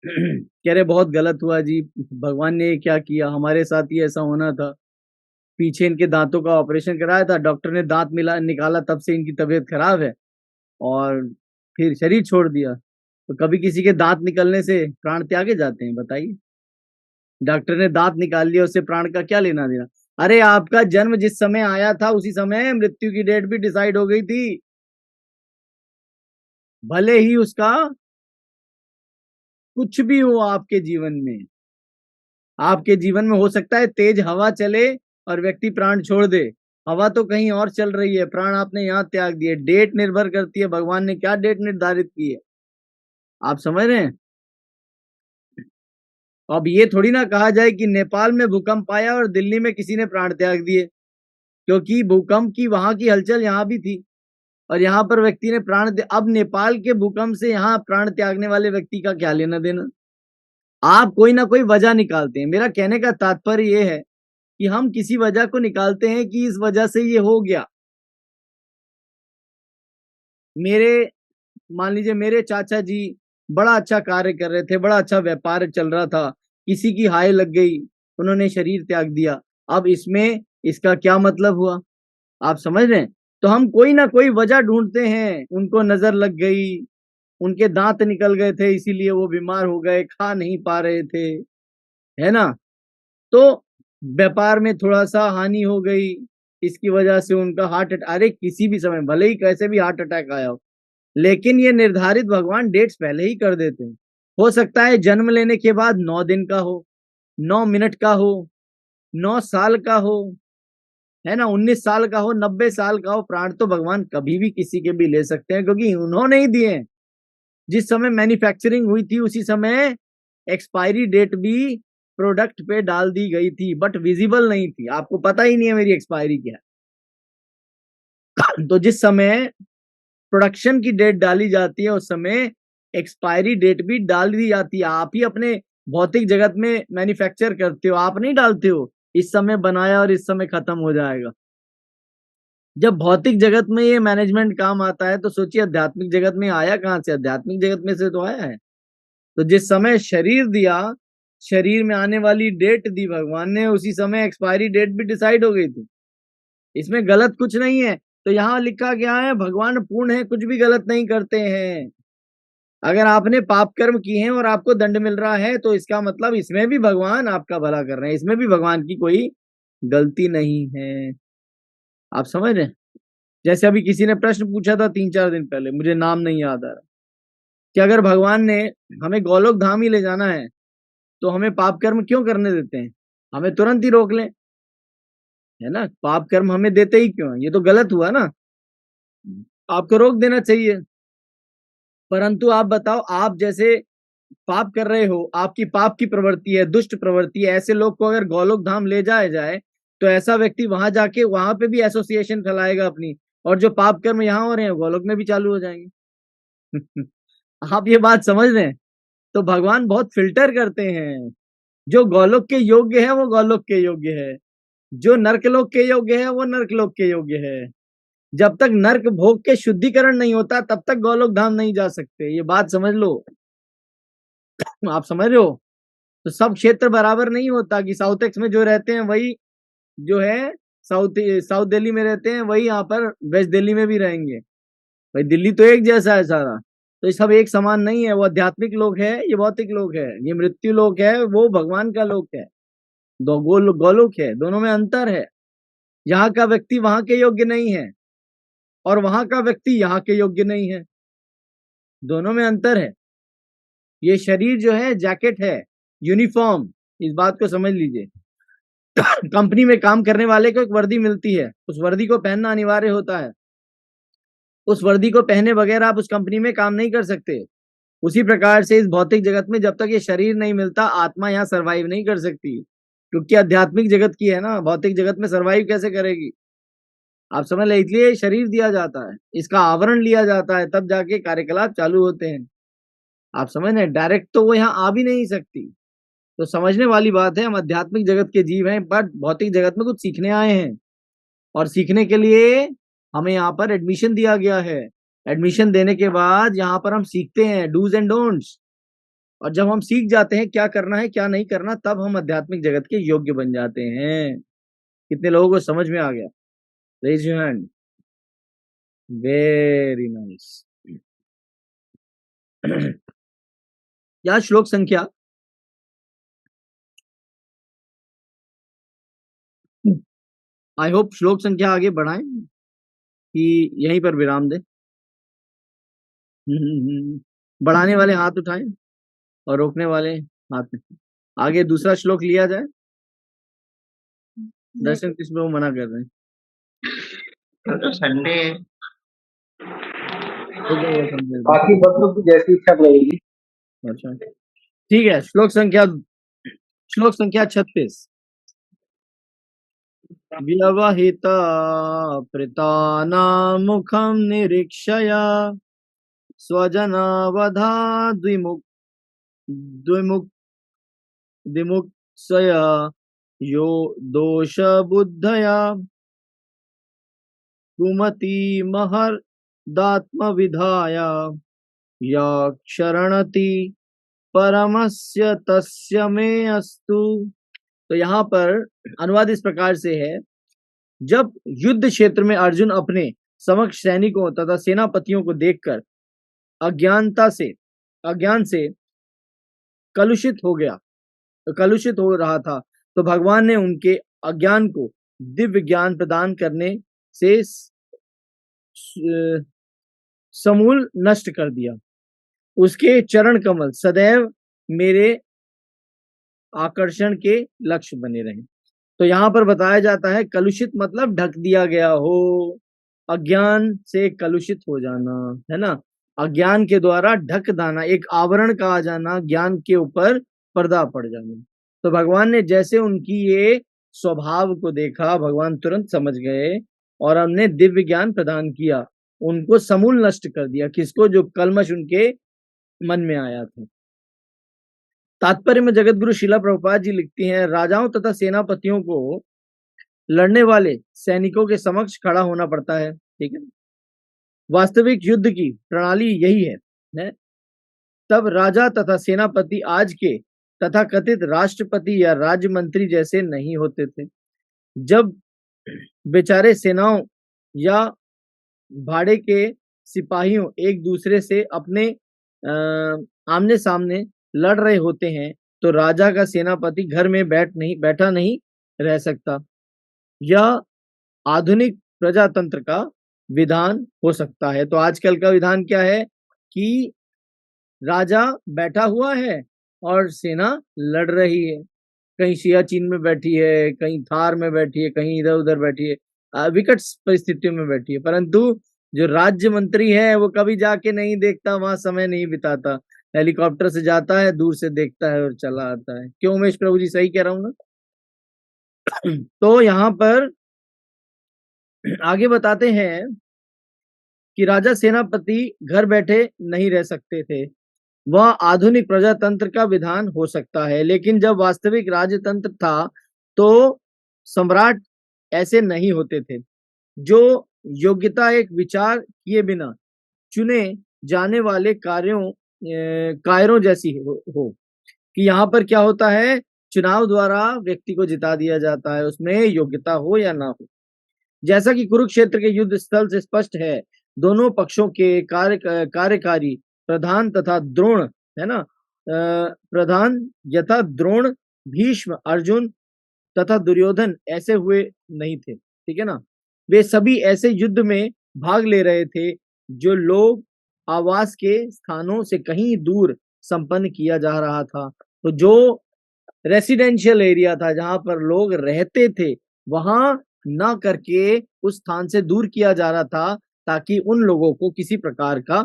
कह रहे बहुत गलत हुआ जी, भगवान ने क्या किया, हमारे साथ ही ऐसा होना था। पीछे इनके दांतों का ऑपरेशन कराया था, डॉक्टर ने दांत मिला निकाला, तब से इनकी तबीयत खराब है, और फिर शरीर छोड़ दिया। तो कभी किसी के दांत निकलने से प्राण त्यागे जाते हैं, बताइए? डॉक्टर ने दांत निकाल लिया, उससे प्राण का क्या लेना देना? अरे आपका जन्म जिस समय आया था उसी समय मृत्यु की डेट भी डिसाइड हो गई थी। भले ही उसका कुछ भी हो आपके जीवन में, आपके जीवन में हो सकता है तेज हवा चले और व्यक्ति प्राण छोड़ दे। हवा तो कहीं और चल रही है, प्राण आपने यहाँ त्याग दिए। डेट निर्भर करती है भगवान ने क्या डेट निर्धारित की है। आप समझ रहे हैं? अब ये थोड़ी ना कहा जाए कि नेपाल में भूकंप आया और दिल्ली में किसी ने प्राण त्याग दिए, क्योंकि भूकंप की वहां की हलचल यहाँ भी थी और यहाँ पर व्यक्ति ने अब नेपाल के भूकंप से यहाँ प्राण त्यागने वाले व्यक्ति का क्या लेना देना? आप कोई ना कोई वजह निकालते हैं। मेरा कहने का तात्पर्य ये है कि हम किसी वजह को निकालते हैं कि इस वजह से ये हो गया। मेरे मान लीजिए मेरे चाचा जी बड़ा अच्छा कार्य कर रहे थे, बड़ा अच्छा व्यापार चल रहा था, किसी की हाय लग गई, उन्होंने शरीर त्याग दिया। अब इसमें इसका क्या मतलब हुआ? आप समझ रहे हैं? तो हम कोई ना कोई वजह ढूंढते हैं, उनको नजर लग गई, उनके दांत निकल गए थे इसीलिए वो बीमार हो गए, खा नहीं पा रहे थे, है ना? तो व्यापार में थोड़ा सा हानि हो गई, इसकी वजह से उनका हार्ट अटैक, अरे किसी भी समय भले ही कैसे भी हार्ट अटैक आया हो, लेकिन ये निर्धारित भगवान डेट्स पहले ही कर देते हैं। हो सकता है जन्म लेने के बाद 9 दिन का हो, 9 मिनट का हो, 9 साल का हो, है ना, 19 साल का हो, 90 साल का हो, प्राण तो भगवान कभी भी किसी के भी ले सकते हैं, क्योंकि उन्होंने ही दिए। जिस समय मैन्युफैक्चरिंग हुई थी उसी समय एक्सपायरी डेट भी प्रोडक्ट पे डाल दी गई थी, बट विजिबल नहीं थी, आपको पता ही नहीं है मेरी एक्सपायरी क्या है। तो जिस समय प्रोडक्शन की डेट डाली जाती है उस समय एक्सपायरी डेट भी डाल दी जाती है। आप ही अपने भौतिक जगत में मैन्युफैक्चर करते हो, आप नहीं डालते हो इस समय बनाया और इस समय खत्म हो जाएगा। जब भौतिक जगत में ये मैनेजमेंट काम आता है तो सोचिए आध्यात्मिक जगत में आया कहां से? आध्यात्मिक जगत में से तो आया है। तो जिस समय शरीर दिया, शरीर में आने वाली डेट दी भगवान ने, उसी समय एक्सपायरी डेट भी डिसाइड हो गई थी। इसमें गलत कुछ नहीं है। तो यहाँ लिखा गया है भगवान पूर्ण है, कुछ भी गलत नहीं करते हैं। अगर आपने पाप कर्म किए हैं और आपको दंड मिल रहा है तो इसका मतलब इसमें भी भगवान आपका भला कर रहे हैं, इसमें भी भगवान की कोई गलती नहीं है। आप समझ रहे हैं? जैसे अभी किसी ने प्रश्न पूछा था 3-4 दिन पहले, मुझे नाम नहीं याद आ रहा, कि अगर भगवान ने हमें गोलोक धाम ही ले जाना है तो हमें पाप कर्म क्यों करने देते हैं? हमें तुरंत ही रोक लें, है ना? पाप कर्म हमें देते ही क्यों? ये तो गलत हुआ ना, आपको रोक देना चाहिए। परंतु आप बताओ, आप जैसे पाप कर रहे हो, आपकी पाप की प्रवृत्ति है, दुष्ट प्रवृत्ति है, ऐसे लोग को अगर गोलोक धाम ले जाया जाए तो ऐसा व्यक्ति वहां जाके वहां पे भी एसोसिएशन फैलाएगा अपनी, और जो पाप कर्म यहाँ हो रहे हैं गोलोक में भी चालू हो जाएंगे। आप ये बात समझ रहे हैं? तो भगवान बहुत फिल्टर करते हैं। जो गोलोक के योग्य है वो गोलोक के योग्य है, जो नर्कलोक के योग्य है वो नर्कलोक के योग्य है। जब तक नर्क भोग के शुद्धिकरण नहीं होता तब तक गोलोक धाम नहीं जा सकते, ये बात समझ लो। आप समझ रहे हो? तो सब क्षेत्र बराबर नहीं होता कि साउथ एक्स में जो रहते हैं वही जो है साउथ साउथ दिल्ली में रहते हैं वही यहाँ पर वेस्ट दिल्ली में भी रहेंगे। भाई दिल्ली तो एक जैसा है सारा, तो ये सब एक समान नहीं है। वो आध्यात्मिक लोक है, ये भौतिक लोक है, ये मृत्यु लोक है, वो भगवान का लोक है। दो गोलोक है, दोनों में अंतर है। यहाँ का व्यक्ति वहां के योग्य नहीं है और वहां का व्यक्ति यहाँ के योग्य नहीं है, दोनों में अंतर है। ये शरीर जो है जैकेट है, यूनिफॉर्म, इस बात को समझ लीजिए। कंपनी में काम करने वाले को एक वर्दी मिलती है, उस वर्दी को पहनना अनिवार्य होता है। उस वर्दी को पहने बगैर आप उस कंपनी में काम नहीं कर सकते। उसी प्रकार से इस भौतिक जगत में जब तक ये शरीर नहीं मिलता आत्मा यहाँ सरवाइव नहीं कर सकती, क्योंकि आध्यात्मिक जगत की है ना, भौतिक जगत में सरवाइव कैसे करेगी? आप समझ ले, इसलिए शरीर दिया जाता है, इसका आवरण लिया जाता है, तब जाके कार्यकलाप चालू होते हैं। आप समझ रहे, डायरेक्ट तो वो यहाँ आ भी नहीं सकती। तो समझने वाली बात है, हम आध्यात्मिक जगत के जीव हैं बट भौतिक जगत में कुछ सीखने आए हैं, और सीखने के लिए हमें यहाँ पर एडमिशन दिया गया है। एडमिशन देने के बाद यहाँ पर हम सीखते हैं डूज एंड डोंट्स, और जब हम सीख जाते हैं क्या करना है क्या नहीं करना, तब हम आध्यात्मिक जगत के योग्य बन जाते हैं। कितने लोगों को समझ में आ गया? Raise your hand. Very nice. क्या श्लोक संख्या? आई होप श्लोक संख्या आगे बढ़ाएं कि यहीं पर विराम दें। बढ़ाने वाले हाथ उठाएं और रोकने वाले हाथ में। आगे दूसरा श्लोक लिया जाए। दर्शन कृष्ण वो मना कर रहे हैं, तो संडे बाकी बच्चों की जैसी इच्छा रहेगी। अच्छा ठीक है। श्लोक संख्या 36। व्यवहित मुखम निरीक्षया स्वजनावधा द्विमुख विमुक्तया यो दोष बुद्धया कुमति महदात्म विधाया या क्षरणति परमस्य तस्य मे अस्तु। तो यहाँ पर अनुवाद इस प्रकार से है, जब युद्ध क्षेत्र में अर्जुन अपने समक्ष सैनिकों तथा सेनापतियों को देखकर अज्ञान से कलुषित हो रहा था, तो भगवान ने उनके अज्ञान को दिव्य ज्ञान प्रदान करने से समूल नष्ट कर दिया। उसके चरण कमल सदैव मेरे आकर्षण के लक्ष्य बने रहे। तो यहाँ पर बताया जाता है कलुषित मतलब ढक दिया गया हो, अज्ञान से कलुषित हो जाना, है ना? अज्ञान के द्वारा ढक दाना, एक आवरण का आ जाना, ज्ञान के ऊपर पर्दा पड़ जाना। तो भगवान ने जैसे उनकी ये स्वभाव को देखा, भगवान तुरंत समझ गए और हमने दिव्य ज्ञान प्रदान किया, उनको समूल नष्ट कर दिया। किसको? जो कलमश उनके मन में आया था। तात्पर्य में जगत गुरु शिला प्रभुपाद जी लिखती हैं, राजाओं तथा सेनापतियों को लड़ने वाले सैनिकों के समक्ष खड़ा होना पड़ता है, ठीक है? वास्तविक युद्ध की प्रणाली यही है? तब राजा तथा सेनापति आज के तथा कथित राष्ट्रपति या राज्य मंत्री जैसे नहीं होते थे। जब बेचारे सेनाओं या भाड़े के सिपाहियों एक दूसरे से अपने आमने सामने लड़ रहे होते हैं तो राजा का सेनापति घर में बैठा नहीं रह सकता। यह आधुनिक प्रजातंत्र का विधान हो सकता है। तो आजकल का विधान क्या है कि राजा बैठा हुआ है और सेना लड़ रही है, कहीं सियाचिन में बैठी है, कहीं थार में बैठी है, कहीं इधर उधर बैठी है, विकट परिस्थितियों में बैठी है, परंतु जो राज्य मंत्री है वो कभी जाके नहीं देखता, वहां समय नहीं बिताता, हेलीकॉप्टर से जाता है, दूर से देखता है और चला आता है। क्यों उमेश प्रभु जी, सही कह रहा हूं ना? तो यहाँ पर आगे बताते हैं कि राजा सेनापति घर बैठे नहीं रह सकते थे, वह आधुनिक प्रजातंत्र का विधान हो सकता है, लेकिन जब वास्तविक राजतंत्र था तो सम्राट ऐसे नहीं होते थे, जो योग्यता एक विचार किए बिना चुने जाने वाले कायरों जैसी हो कि यहाँ पर क्या होता है, चुनाव द्वारा व्यक्ति को जिता दिया जाता है, उसमें योग्यता हो या ना हो। जैसा कि कुरुक्षेत्र के युद्ध स्थल से स्पष्ट है, दोनों पक्षों के कार्यकारी प्रधान तथा द्रोण, है ना, प्रधान यथा द्रोण, भीष्म, अर्जुन तथा दुर्योधन ऐसे हुए नहीं थे, ठीक है ना। वे सभी ऐसे युद्ध में भाग ले रहे थे जो लोग आवास के स्थानों से कहीं दूर संपन्न किया जा रहा था। तो जो रेसिडेंशियल एरिया था, जहां पर लोग रहते थे, वहां ना करके उस स्थान से दूर किया जा रहा था, ताकि उन लोगों को किसी प्रकार का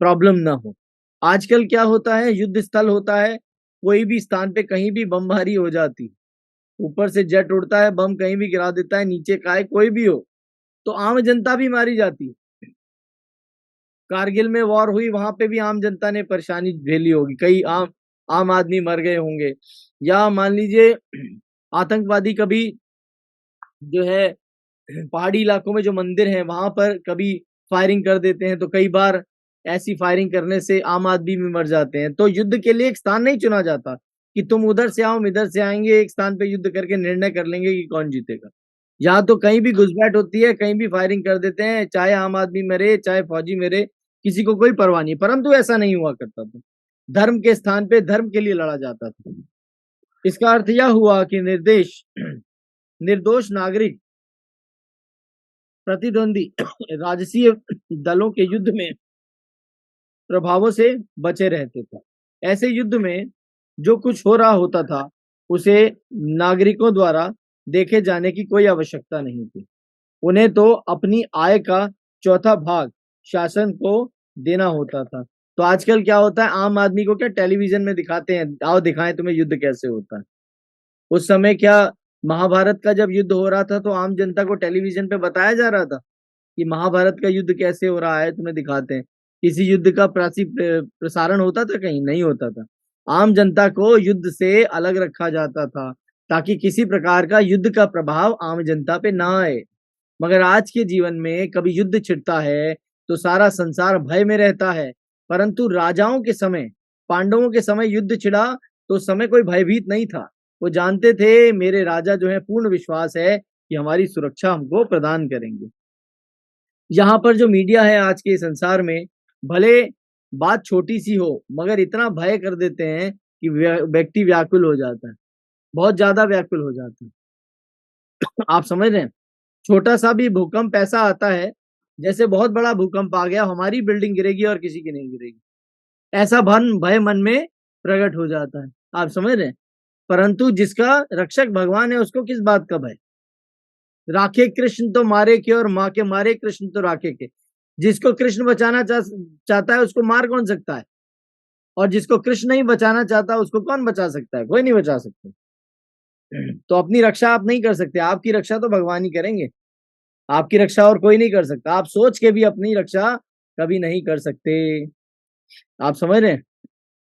प्रॉब्लम ना हो। आजकल क्या होता है, युद्ध स्थल होता है, कोई भी स्थान पे कहीं भी बमबारी हो जाती, ऊपर से जेट उड़ता है, बम कहीं भी गिरा देता है, नीचे का है कोई भी हो, तो आम जनता भी मारी जाती है। कारगिल में वॉर हुई, वहां पे भी आम जनता ने परेशानी झेली होगी, कई आम आम आदमी मर गए होंगे। या मान लीजिए आतंकवादी कभी जो है पहाड़ी इलाकों में जो मंदिर हैं वहां पर कभी फायरिंग कर देते हैं, तो कई बार ऐसी फायरिंग करने से आम आदमी भी मर जाते हैं। तो युद्ध के लिए एक स्थान नहीं चुना जाता कि तुम उधर से आओ, हम इधर से आएंगे, एक स्थान पे युद्ध करके निर्णय कर लेंगे कि कौन जीतेगा। यहाँ तो कहीं भी घुसपैठ होती है, कहीं भी फायरिंग कर देते हैं, चाहे आम आदमी मरे चाहे फौजी मरे, किसी को कोई परवाह नहीं। परंतु ऐसा नहीं हुआ करता था, धर्म के स्थान पे धर्म के लिए लड़ा जाता था। इसका अर्थ यह हुआ कि निर्दोष नागरिक प्रतिद्वंदी राजसीय दलों के युद्ध में प्रभावों से बचे रहते थे। ऐसे युद्ध में जो कुछ हो रहा होता था उसे नागरिकों द्वारा देखे जाने की कोई आवश्यकता नहीं थी। उन्हें तो अपनी आय का चौथा भाग शासन को देना होता था। तो आजकल क्या होता है, आम आदमी को क्या टेलीविजन में दिखाते हैं, आओ दिखाएं तुम्हें युद्ध कैसे होता है। उस समय क्या महाभारत का जब युद्ध हो रहा था तो आम जनता को टेलीविजन पे बताया जा रहा था कि महाभारत का युद्ध कैसे हो रहा है, तुम्हें दिखाते हैं। किसी युद्ध का प्रसारण होता था? कहीं नहीं होता था। आम जनता को युद्ध से अलग रखा जाता था ताकि किसी प्रकार का युद्ध का प्रभाव आम जनता पे ना आए। मगर आज के जीवन में कभी युद्ध छिड़ता है तो सारा संसार भय में रहता है, परंतु राजाओं के समय, पांडवों के समय युद्ध छिड़ा तो उस समय कोई भयभीत नहीं था। वो जानते थे मेरे राजा जो है, पूर्ण विश्वास है कि हमारी सुरक्षा हमको प्रदान करेंगे। यहाँ पर जो मीडिया है आज के संसार में, भले बात छोटी सी हो मगर इतना भय कर देते हैं कि व्यक्ति व्याकुल हो जाता है, बहुत ज्यादा व्याकुल हो जाता है। आप समझ रहे हैं, छोटा सा भी भूकंप ऐसा आता है जैसे बहुत बड़ा भूकंप आ गया, हमारी बिल्डिंग गिरेगी और किसी की नहीं गिरेगी, ऐसा भय मन में प्रकट हो जाता है। आप समझ रहे हैं, परंतु जिसका रक्षक भगवान है उसको किस बात का भय। राखे कृष्ण तो मारे के और माँ के मारे कृष्ण तो राखे के। जिसको कृष्ण बचाना चाहता है उसको मार कौन सकता है, और जिसको कृष्ण नहीं बचाना चाहता उसको कौन बचा सकता है? कोई नहीं बचा सकता। तो अपनी रक्षा आप नहीं कर सकते, आपकी रक्षा तो भगवान ही करेंगे, आपकी रक्षा और कोई नहीं कर सकता। आप सोच के भी अपनी रक्षा कभी नहीं कर सकते। आप समझ रहे हैं,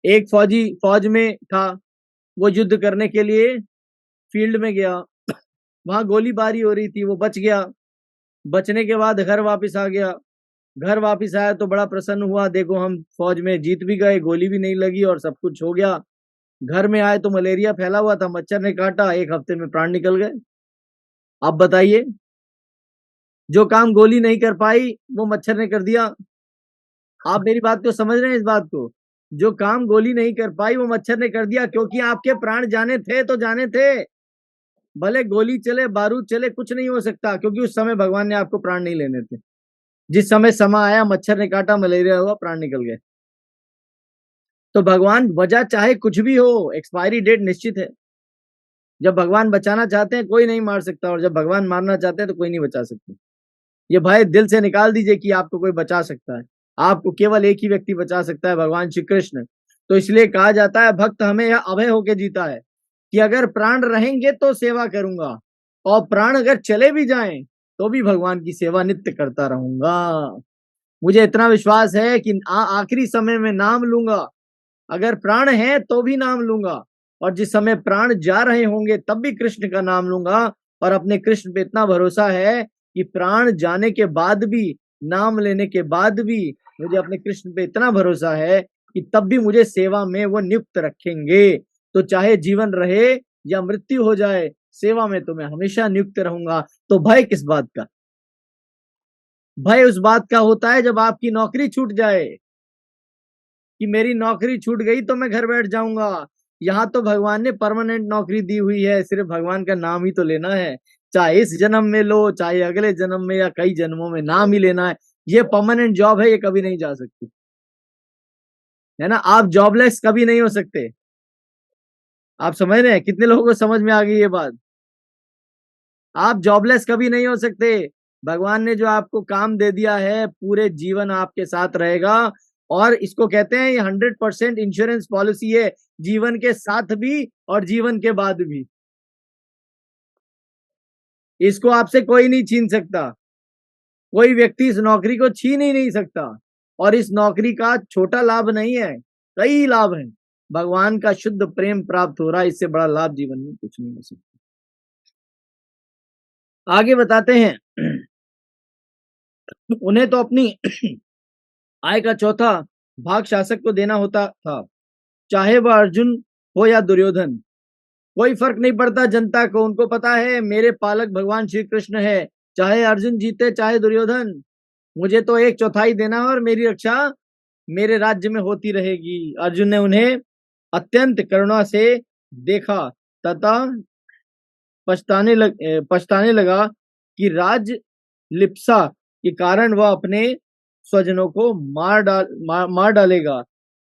एक फौजी फौज में था, वो युद्ध करने के लिए फील्ड में गया, वहां गोलीबारी हो रही थी, वो बच गया, बचने के बाद घर वापस आ गया। घर वापस आया तो बड़ा प्रसन्न हुआ, देखो हम फौज में जीत भी गए, गोली भी नहीं लगी और सब कुछ हो गया। घर में आए तो मलेरिया फैला हुआ था, मच्छर ने काटा, 1 हफ्ते में प्राण निकल गए। अब बताइए, जो काम गोली नहीं कर पाई वो मच्छर ने कर दिया। आप मेरी बात को समझ रहे हैं, इस बात को? जो काम गोली नहीं कर पाई वो मच्छर ने कर दिया, क्योंकि आपके प्राण जाने थे तो जाने थे। भले गोली चले, बारूद चले, कुछ नहीं हो सकता, क्योंकि उस समय भगवान ने आपको प्राण नहीं लेने थे। जिस समय आया, मच्छर ने काटा, मलेरिया हुआ, प्राण निकल गए। तो भगवान वजह चाहे कुछ भी हो, एक्सपायरी डेट निश्चित है। जब भगवान बचाना चाहते हैं कोई नहीं मार सकता, और जब भगवान मारना चाहते हैं तो कोई नहीं बचा सकता। ये भय दिल से निकाल दीजिए कि आपको कोई बचा सकता है। आपको केवल एक ही व्यक्ति बचा सकता है, भगवान श्री कृष्ण। तो इसलिए कहा जाता है भक्त हमें यह अभय होके जीता है कि अगर प्राण रहेंगे तो सेवा करूंगा, और प्राण अगर चले भी जाएं तो भी भगवान की सेवा नित्य करता रहूंगा। मुझे इतना विश्वास है कि आखिरी समय में नाम लूंगा, अगर प्राण है तो भी नाम लूंगा, और जिस समय प्राण जा रहे होंगे तब भी कृष्ण का नाम लूंगा। और अपने कृष्ण पे इतना भरोसा है कि प्राण जाने के बाद भी, नाम लेने के बाद भी, मुझे अपने कृष्ण पे इतना भरोसा है कि तब भी मुझे सेवा में वो नियुक्त रखेंगे। तो चाहे जीवन रहे या मृत्यु हो जाए, सेवा में तो मैं हमेशा नियुक्त रहूंगा। तो भय किस बात का? भय उस बात का होता है जब आपकी नौकरी छूट जाए, कि मेरी नौकरी छूट गई तो मैं घर बैठ जाऊंगा। यहाँ तो भगवान ने परमानेंट नौकरी दी हुई है, सिर्फ भगवान का नाम ही तो लेना है। चाहे इस जन्म में लो, चाहे अगले जन्म में, या कई जन्मों में, नाम ही लेना है। ये परमानेंट जॉब है, ये कभी नहीं जा सकती, है ना। आप जॉबलेस कभी नहीं हो सकते। आप समझ रहे हैं? कितने लोगों को समझ में आ गई ये बात? आप जॉबलेस कभी नहीं हो सकते। भगवान ने जो आपको काम दे दिया है, पूरे जीवन आपके साथ रहेगा। और इसको कहते हैं, ये 100% इंश्योरेंस पॉलिसी है, जीवन के साथ भी और जीवन के बाद भी। इसको आपसे कोई नहीं छीन सकता, कोई व्यक्ति इस नौकरी को छीन ही नहीं सकता। और इस नौकरी का छोटा लाभ नहीं है, कई लाभ हैं। भगवान का शुद्ध प्रेम प्राप्त हो रहा है, इससे बड़ा लाभ जीवन में कुछ नहीं हो सकता। आगे बताते हैं। उन्हें तो अपनी आय का चौथा भाग शासक को देना होता था, चाहे वह अर्जुन हो या दुर्योधन। कोई फर्क नहीं पड़ता जनता को, उनको पता है मेरे पालक भगवान श्री कृष्ण है। चाहे अर्जुन जीते चाहे दुर्योधन, मुझे तो 1/4 देना है और मेरी रक्षा मेरे राज्य में होती रहेगी। अर्जुन ने उन्हें अत्यंत करुणा से देखा तथा पछताने लगा कि राज लिप्सा के कारण वह अपने स्वजनों को मार डालेगा।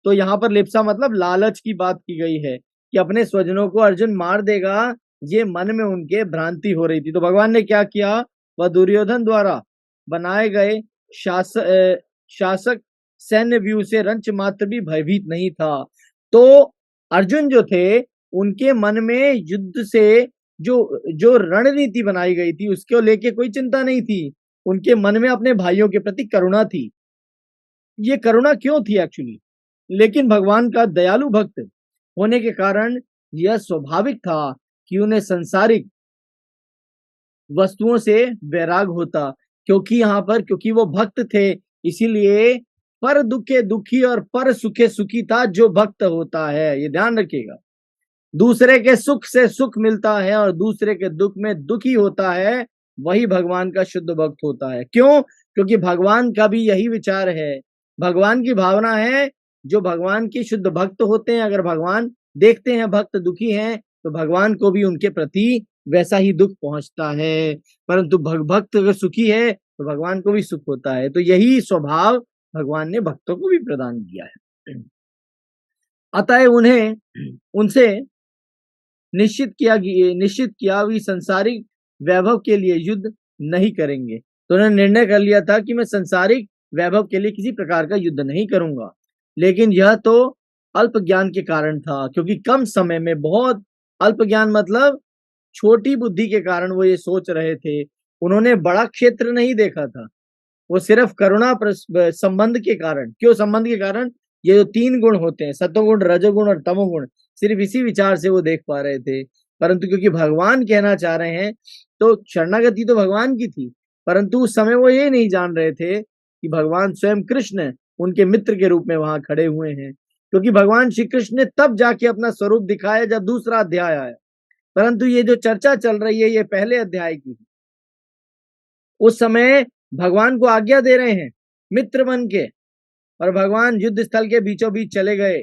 तो यहाँ पर लिप्सा मतलब लालच की बात की गई है, कि अपने स्वजनों को अर्जुन मार देगा, ये मन में उनके भ्रांति हो रही थी। तो भगवान ने क्या किया? वह दुर्योधन द्वारा बनाए गए शासक सैन्य व्यू से रंच मात्र भी भयभीत नहीं था। तो अर्जुन जो थे, उनके मन में युद्ध से जो जो रणनीति बनाई गई थी उसको लेके कोई चिंता नहीं थी। उनके मन में अपने भाइयों के प्रति करुणा थी। ये करुणा क्यों थी एक्चुअली? लेकिन भगवान का दयालु भक्त होने के कारण यह स्वाभाविक था कि उन्हें संसारिक वस्तुओं से वैराग होता। क्योंकि वो भक्त थे, इसीलिए पर दुखे दुखी और पर सुखे सुखी था जो भक्त होता है। ये ध्यान रखिएगा, दूसरे के सुख से सुख मिलता है और दूसरे के दुख में दुखी होता है, वही भगवान का शुद्ध भक्त होता है। क्यों? क्योंकि भगवान का भी यही विचार है, भगवान की भावना है। जो भगवान के शुद्ध भक्त होते हैं, अगर भगवान देखते हैं भक्त दुखी हैं, तो भगवान को भी उनके प्रति वैसा ही दुख पहुंचता है। परंतु भक्त अगर सुखी है तो भगवान को भी सुख होता है। तो यही स्वभाव भगवान ने भक्तों को भी प्रदान किया है। अतः उन्हें उनसे निश्चित किया भी संसारिक वैभव के लिए युद्ध नहीं करेंगे। तो उन्होंने निर्णय कर लिया था कि मैं संसारिक वैभव के लिए किसी प्रकार का युद्ध नहीं करूंगा। लेकिन यह तो अल्प ज्ञान के कारण था, क्योंकि कम समय में, बहुत अल्प ज्ञान मतलब छोटी बुद्धि के कारण वो ये सोच रहे थे। उन्होंने बड़ा क्षेत्र नहीं देखा था, वो सिर्फ करुणा संबंध के कारण। क्यों संबंध के कारण? ये जो 3 गुण होते हैं, सतोगुण, रजोगुण और तमोगुण, सिर्फ इसी विचार से वो देख पा रहे थे। परंतु क्योंकि भगवान कहना चाह रहे हैं, तो शरणागति तो भगवान की थी, परंतु उस समय वो ये नहीं जान रहे थे कि भगवान स्वयं कृष्ण उनके मित्र के रूप में वहां खड़े हुए हैं। क्योंकि भगवान श्री कृष्ण ने तब जाके अपना स्वरूप दिखाया जब दूसरा अध्याय आया, परंतु ये जो चर्चा चल रही है ये पहले अध्याय की। उस समय भगवान को आज्ञा दे रहे हैं मित्र बन के, और भगवान युद्ध स्थल के बीचों बीच चले गए।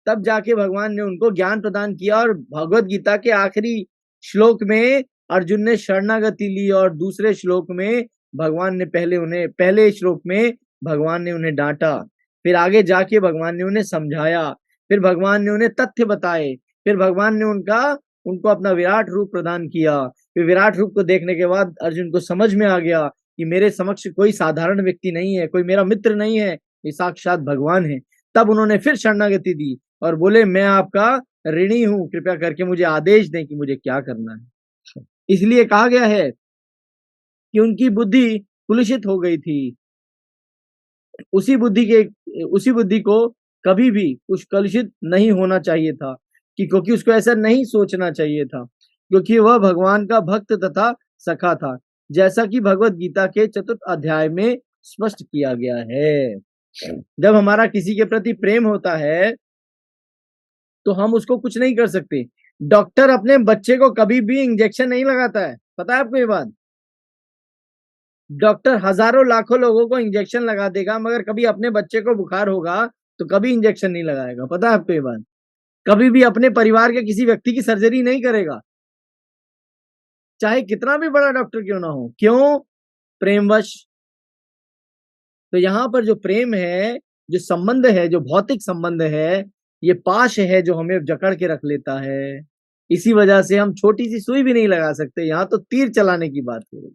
तब जाके भगवान ने उनको ज्ञान प्रदान किया, और भगवत गीता के आखिरी श्लोक में अर्जुन ने शरणागति ली और दूसरे श्लोक में भगवान ने पहले श्लोक में भगवान ने उन्हें डांटा, फिर आगे जाके भगवान ने उन्हें समझाया, फिर भगवान ने उन्हें तथ्य बताए, फिर भगवान ने उनको अपना विराट रूप प्रदान किया। फिर विराट रूप को देखने के बाद अर्जुन को समझ में आ गया कि मेरे समक्ष कोई साधारण व्यक्ति नहीं है, कोई मेरा मित्र नहीं है, ये साक्षात भगवान है। तब उन्होंने फिर शरणागति दी और बोले मैं आपका ऋणी हूं, कृपया करके मुझे आदेश दें कि मुझे क्या करना है। इसलिए कहा गया है कि उनकी बुद्धि कुलुषित हो गई थी। उसी बुद्धि को कभी भी कुछ कलुषित नहीं होना चाहिए था, क्योंकि उसको ऐसा नहीं सोचना चाहिए था, क्योंकि वह भगवान का भक्त तथा सखा था, जैसा कि भगवत गीता के 4th अध्याय में स्पष्ट किया गया है। जब हमारा किसी के प्रति प्रेम होता है तो हम उसको कुछ नहीं कर सकते। डॉक्टर अपने बच्चे को कभी भी इंजेक्शन नहीं लगाता है, पता है आपको ये बात? डॉक्टर हजारों लाखों लोगों को इंजेक्शन लगा देगा, मगर कभी अपने बच्चे को बुखार होगा तो कभी इंजेक्शन नहीं लगाएगा, पता है आपको ये बात? कभी भी अपने परिवार के किसी व्यक्ति की सर्जरी नहीं करेगा, चाहे कितना भी बड़ा डॉक्टर क्यों ना हो। क्यों? प्रेमवश। तो यहाँ पर जो प्रेम है, जो संबंध है, जो भौतिक संबंध है, ये पाश है जो हमें जकड़ के रख लेता है। इसी वजह से हम छोटी सी सुई भी नहीं लगा सकते, यहाँ तो तीर चलाने की बात हो रही।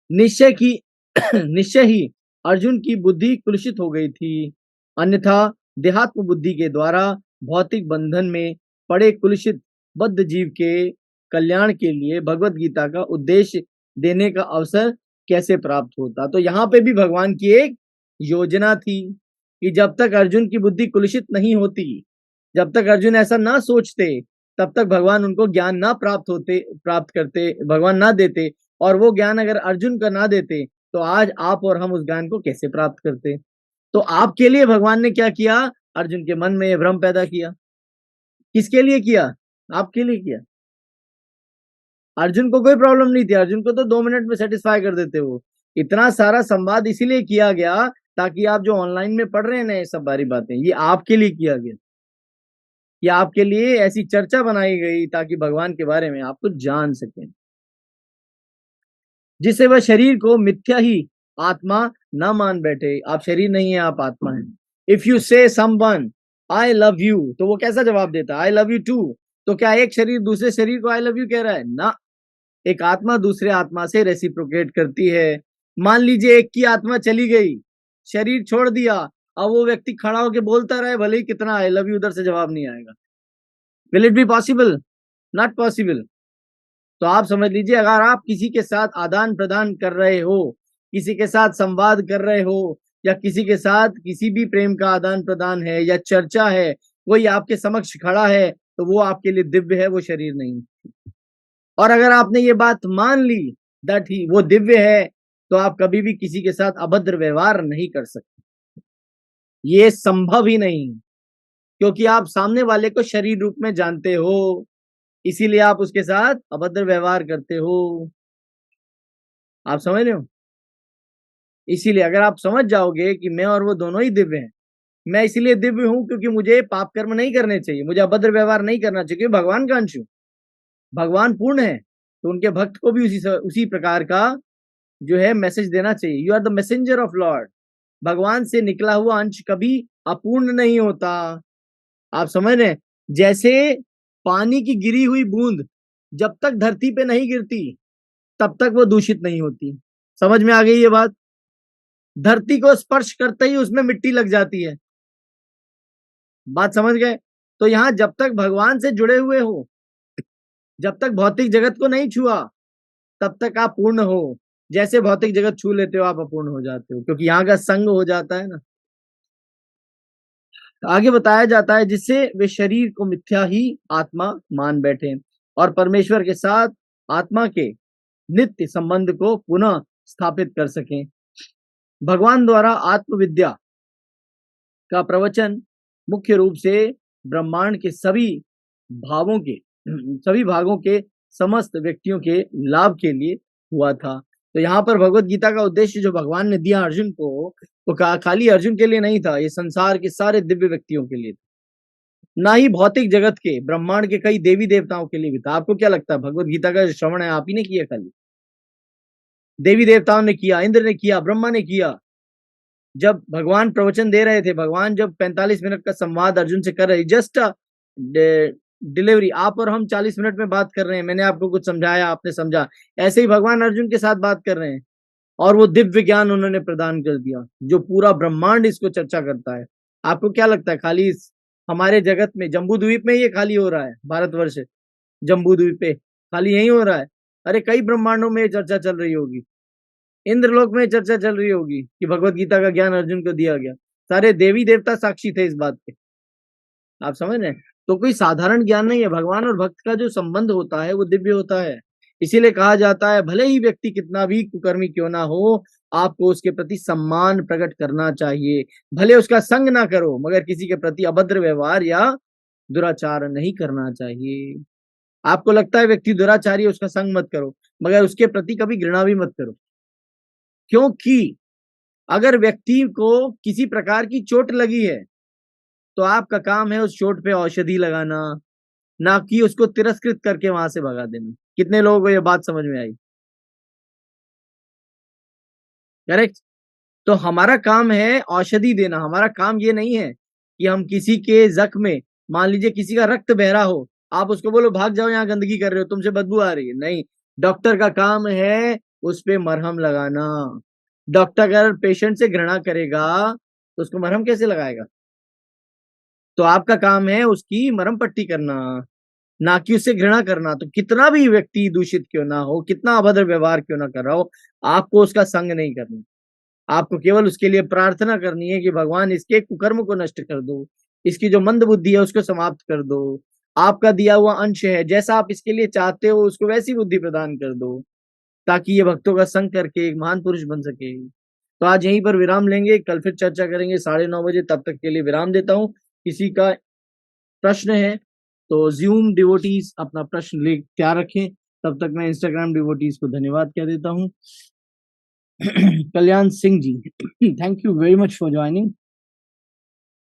निश्चय ही अर्जुन की बुद्धि कुलुषित हो गई थी, अन्यथा देहात्म बुद्धि के द्वारा भौतिक बंधन में पड़े कुलुषित बद्ध जीव के कल्याण के लिए भगवत गीता का उद्देश्य देने का अवसर कैसे प्राप्त होता। तो यहाँ पे भी भगवान की एक योजना थी कि जब तक अर्जुन की बुद्धि कुलुषित नहीं होती, जब तक अर्जुन ऐसा ना सोचते, तब तक भगवान उनको ज्ञान ना प्राप्त करते, भगवान ना देते। और वो ज्ञान अगर अर्जुन का ना देते तो आज आप और हम उस ज्ञान को कैसे प्राप्त करते। तो आपके लिए भगवान ने क्या किया? अर्जुन के मन में भ्रम पैदा किया। किसके लिए किया? आपके लिए किया। अर्जुन को कोई प्रॉब्लम नहीं थी, अर्जुन को तो 2 मिनट में सेटिस्फाई कर देते वो। इतना सारा संवाद इसीलिए किया गया ताकि आप जो ऑनलाइन में पढ़ रहे हैं ना ये सब बारी बातें, ये आपके लिए किया गया। ये आपके लिए ऐसी चर्चा बनाई गई ताकि भगवान के बारे में आप कुछ जान सकें, जिससे वह शरीर को मिथ्या ही आत्मा न मान बैठे। आप शरीर नहीं है, आप आत्मा है। If you say someone I love you, तो वो कैसा जवाब देता है? I love you too. तो क्या एक शरीर दूसरे शरीर को आई लव यू कह रहा है? ना, एक आत्मा दूसरे आत्मा से रेसिप्रोकेट करती है। मान लीजिए एक की आत्मा चली गई, शरीर छोड़ दिया, अब वो व्यक्ति खड़ा होकर बोलता रहे, भले ही कितना आई लव यू उधर से जवाब नहीं आएगा। Will it be possible? Not possible. तो आप समझ लीजिए, अगर आप किसी के साथ आदान प्रदान कर रहे हो, किसी के साथ संवाद कर रहे हो, या किसी के साथ किसी भी प्रेम का आदान प्रदान है या चर्चा है, कोई आपके समक्ष खड़ा है, तो वो आपके लिए दिव्य है, वो शरीर नहीं। और अगर आपने ये बात मान ली दैट ही वो दिव्य है, तो आप कभी भी किसी के साथ अभद्र व्यवहार नहीं कर सकते। ये संभव ही नहीं, क्योंकि आप सामने वाले को शरीर रूप में जानते हो, इसीलिए आप उसके साथ अभद्र व्यवहार करते हो। आप समझ रहे हो? इसीलिए अगर आप समझ जाओगे कि मैं और वो दोनों ही दिव्य हैं, मैं इसीलिए दिव्य हूं क्योंकि मुझे पाप कर्म नहीं करने चाहिए, मुझे अभद्र व्यवहार नहीं करना चाहिए, भगवान का अंश हूं, भगवान पूर्ण है, तो उनके भक्त को भी उसी प्रकार का जो है मैसेज देना चाहिए। You are the messenger of lord. भगवान से निकला हुआ अंश कभी अपूर्ण नहीं होता। आप समझ रहे हैं? जैसे पानी की गिरी हुई बूंद जब तक धरती पे नहीं गिरती तब तक वो दूषित नहीं होती। समझ में आ गई ये बात? धरती को स्पर्श करते ही उसमें मिट्टी लग जाती है। बात समझ गए? तो यहाँ जब तक भगवान से जुड़े हुए हो, जब तक भौतिक जगत को नहीं छुआ, तब तक आप पूर्ण हो। जैसे भौतिक जगत छू लेते हो आप अपूर्ण हो जाते हो, क्योंकि यहाँ का संग हो जाता है ना। आगे बताया जाता है जिससे वे शरीर को मिथ्या ही आत्मा मान बैठे और परमेश्वर के साथ आत्मा के नित्य संबंध को पुनः स्थापित कर सकें। भगवान द्वारा आत्मविद्या का प्रवचन मुख्य रूप से ब्रह्मांड के सभी भागों के समस्त व्यक्तियों के लाभ के लिए हुआ था। तो यहाँ पर भगवत गीता का उद्देश्य जो भगवान ने दिया अर्जुन को, वो खाली अर्जुन के लिए नहीं था, ये संसार के सारे दिव्य व्यक्तियों के लिए था। ना ही भौतिक जगत के, ब्रह्मांड के कई देवी देवताओं के लिए भी था। आपको क्या लगता है, भगवत गीता का श्रवण है आप ही ने किया खाली? देवी देवताओं ने किया, इंद्र ने किया, ब्रह्मा ने किया। जब भगवान प्रवचन दे रहे थे, भगवान जब 45 मिनट का संवाद अर्जुन से कर रहे, जस्ट डिलीवरी, आप और हम 40 मिनट में बात कर रहे हैं, मैंने आपको कुछ समझाया, आपने समझा, ऐसे ही भगवान अर्जुन के साथ बात कर रहे हैं और वो दिव्य ज्ञान उन्होंने प्रदान कर दिया जो पूरा ब्रह्मांड इसको चर्चा करता है। आपको क्या लगता है खाली इस हमारे जगत में, जम्बू द्वीप में ये खाली हो रहा है? भारतवर्ष जम्बू द्वीप पे खाली यही हो रहा है? अरे कई ब्रह्मांडों में चर्चा चल रही होगी, इंद्रलोक में चर्चा चल रही होगी कि भगवत गीता का ज्ञान अर्जुन को दिया गया। सारे देवी देवता साक्षी थे इस बात के। आप समझ रहे हैं? तो कोई साधारण ज्ञान नहीं है। भगवान और भक्त का जो संबंध होता है वो दिव्य होता है। इसीलिए कहा जाता है भले ही व्यक्ति कितना भी कुकर्मी क्यों ना हो, आपको उसके प्रति सम्मान प्रकट करना चाहिए। भले उसका संग ना करो, मगर किसी के प्रति अभद्र व्यवहार या दुराचार नहीं करना चाहिए। आपको लगता है व्यक्ति दुराचारी है, उसका संग मत करो, मगर उसके प्रति कभी घृणा भी मत करो। क्योंकि अगर व्यक्ति को किसी प्रकार की चोट लगी है तो आपका काम है उस चोट पे औषधि लगाना, ना कि उसको तिरस्कृत करके वहां से भगा देना। कितने लोगों को ये बात समझ में आई? करेक्ट। तो हमारा काम है औषधि देना। हमारा काम ये नहीं है कि हम किसी के जख्म में, मान लीजिए किसी का रक्त बह रहा हो, आप उसको बोलो भाग जाओ, यहाँ गंदगी कर रहे हो, तुमसे बदबू आ रही है। नहीं, डॉक्टर का काम है उस पे मरहम लगाना। डॉक्टर अगर पेशेंट से घृणा करेगा तो उसको मरहम कैसे लगाएगा? तो आपका काम है उसकी मरहम पट्टी करना, ना कि उससे घृणा करना। तो कितना भी व्यक्ति दूषित क्यों ना हो, कितना अभद्र व्यवहार क्यों ना कर रहा हो, आपको उसका संग नहीं करना। आपको केवल उसके लिए प्रार्थना करनी है कि भगवान इसके कुकर्म को नष्ट कर दो, इसकी जो मंद बुद्धि है उसको समाप्त कर दो। आपका दिया हुआ अंश है, जैसा आप इसके लिए चाहते हो उसको वैसी बुद्धि प्रदान कर दो, ताकि ये भक्तों का संग करके एक महान पुरुष बन सके। तो आज यहीं पर विराम लेंगे, कल फिर चर्चा करेंगे 9:30 बजे। तब तक के लिए विराम देता हूँ। किसी का प्रश्न है तो ज़ूम डिवोटीज अपना प्रश्न ले तैयार रखें, तब तक मैं इंस्टाग्राम डिवोटीज को धन्यवाद कह देता हूँ। Kalyan Singh ji, thank you very much for joining.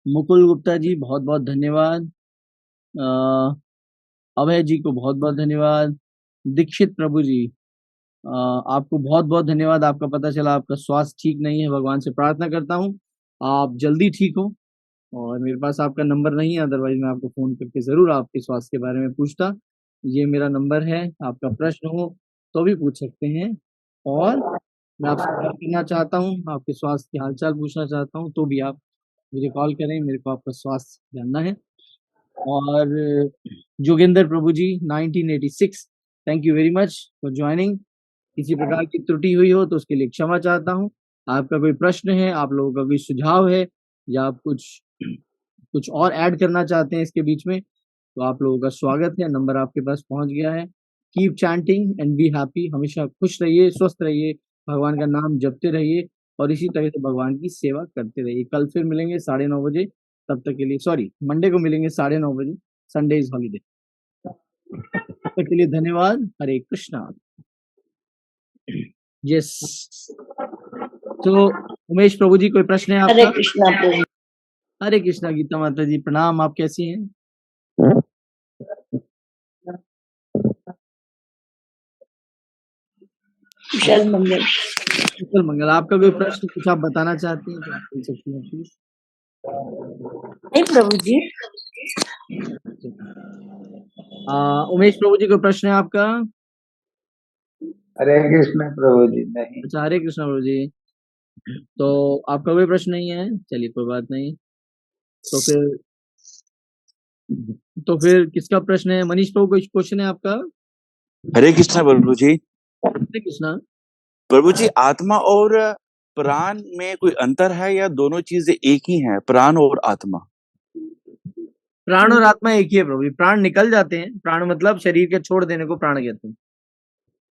Mukul Gupta ji बहुत बहुत धन्यवाद। अभय जी को बहुत बहुत धन्यवाद। दीक्षित प्रभु जी आपको बहुत बहुत धन्यवाद। आपका पता चला आपका स्वास्थ्य ठीक नहीं है, भगवान से प्रार्थना करता हूँ आप जल्दी ठीक हो। और मेरे पास आपका नंबर नहीं है, अदरवाइज मैं आपको फोन करके जरूर आपके स्वास्थ्य के बारे में पूछता। ये मेरा नंबर है, आपका प्रश्न हो तो भी पूछ सकते हैं। और मैं आपसे बात करना चाहता हूँ, आपके स्वास्थ्य के हालचाल पूछना चाहता हूँ, तो भी आप मुझे कॉल करें, मेरे को आपका स्वास्थ्य जानना है। और जोगेंद्र प्रभु जी 1986, thank you very much for joining. किसी प्रकार की त्रुटि हुई हो तो उसके लिए क्षमा चाहता हूँ। आपका कोई प्रश्न है, आप लोगों का कोई सुझाव है, या आप कुछ और ऐड करना चाहते हैं इसके बीच में, तो आप लोगों का स्वागत है। नंबर आपके पास पहुंच गया है। Keep chanting and be happy. हमेशा खुश रहिए, स्वस्थ रहिए, भगवान का नाम जपते रहिए और इसी तरह से भगवान की सेवा करते रहिए। कल फिर मिलेंगे 9:30 बजे। तब तक के लिए, सॉरी, मंडे को मिलेंगे 9:30 बजे। Sunday is holiday. तब तक के लिए धन्यवाद। हरे कृष्णा। यस, तो उमेश प्रभु जी कोई प्रश्न है हरे आपका? कृष्णा प्रभु। हरे कृष्णा। गीता माता जी प्रणाम, आप कैसी हैं? कुशल मंगल। कुशल मंगल। आपका कोई प्रश्न कुछ आप बताना चाहती हैं तो आप पूछ सकती हैं प्लीज। नहीं प्रभु जी। उमेश प्रभु जी कोई प्रश्न है आपका? हरे कृष्ण प्रभु जी। नहीं। अच्छा, हरे कृष्णा प्रभु जी, तो आपका कोई प्रश्न नहीं है, चलिए कोई बात नहीं। तो फिर किसका प्रश्न है? मनीष प्रभु कोई क्वेश्चन है आपका? हरे कृष्णा प्रभु जी। हरे कृष्णा। प्रभु जी, आत्मा और प्राण में कोई अंतर है या दोनों चीजें एक ही हैं, प्राण और आत्मा? प्राण और आत्मा एक ही है प्रभु। प्राण निकल जाते हैं, प्राण मतलब शरीर के छोड़ देने को प्राण कहते हैं।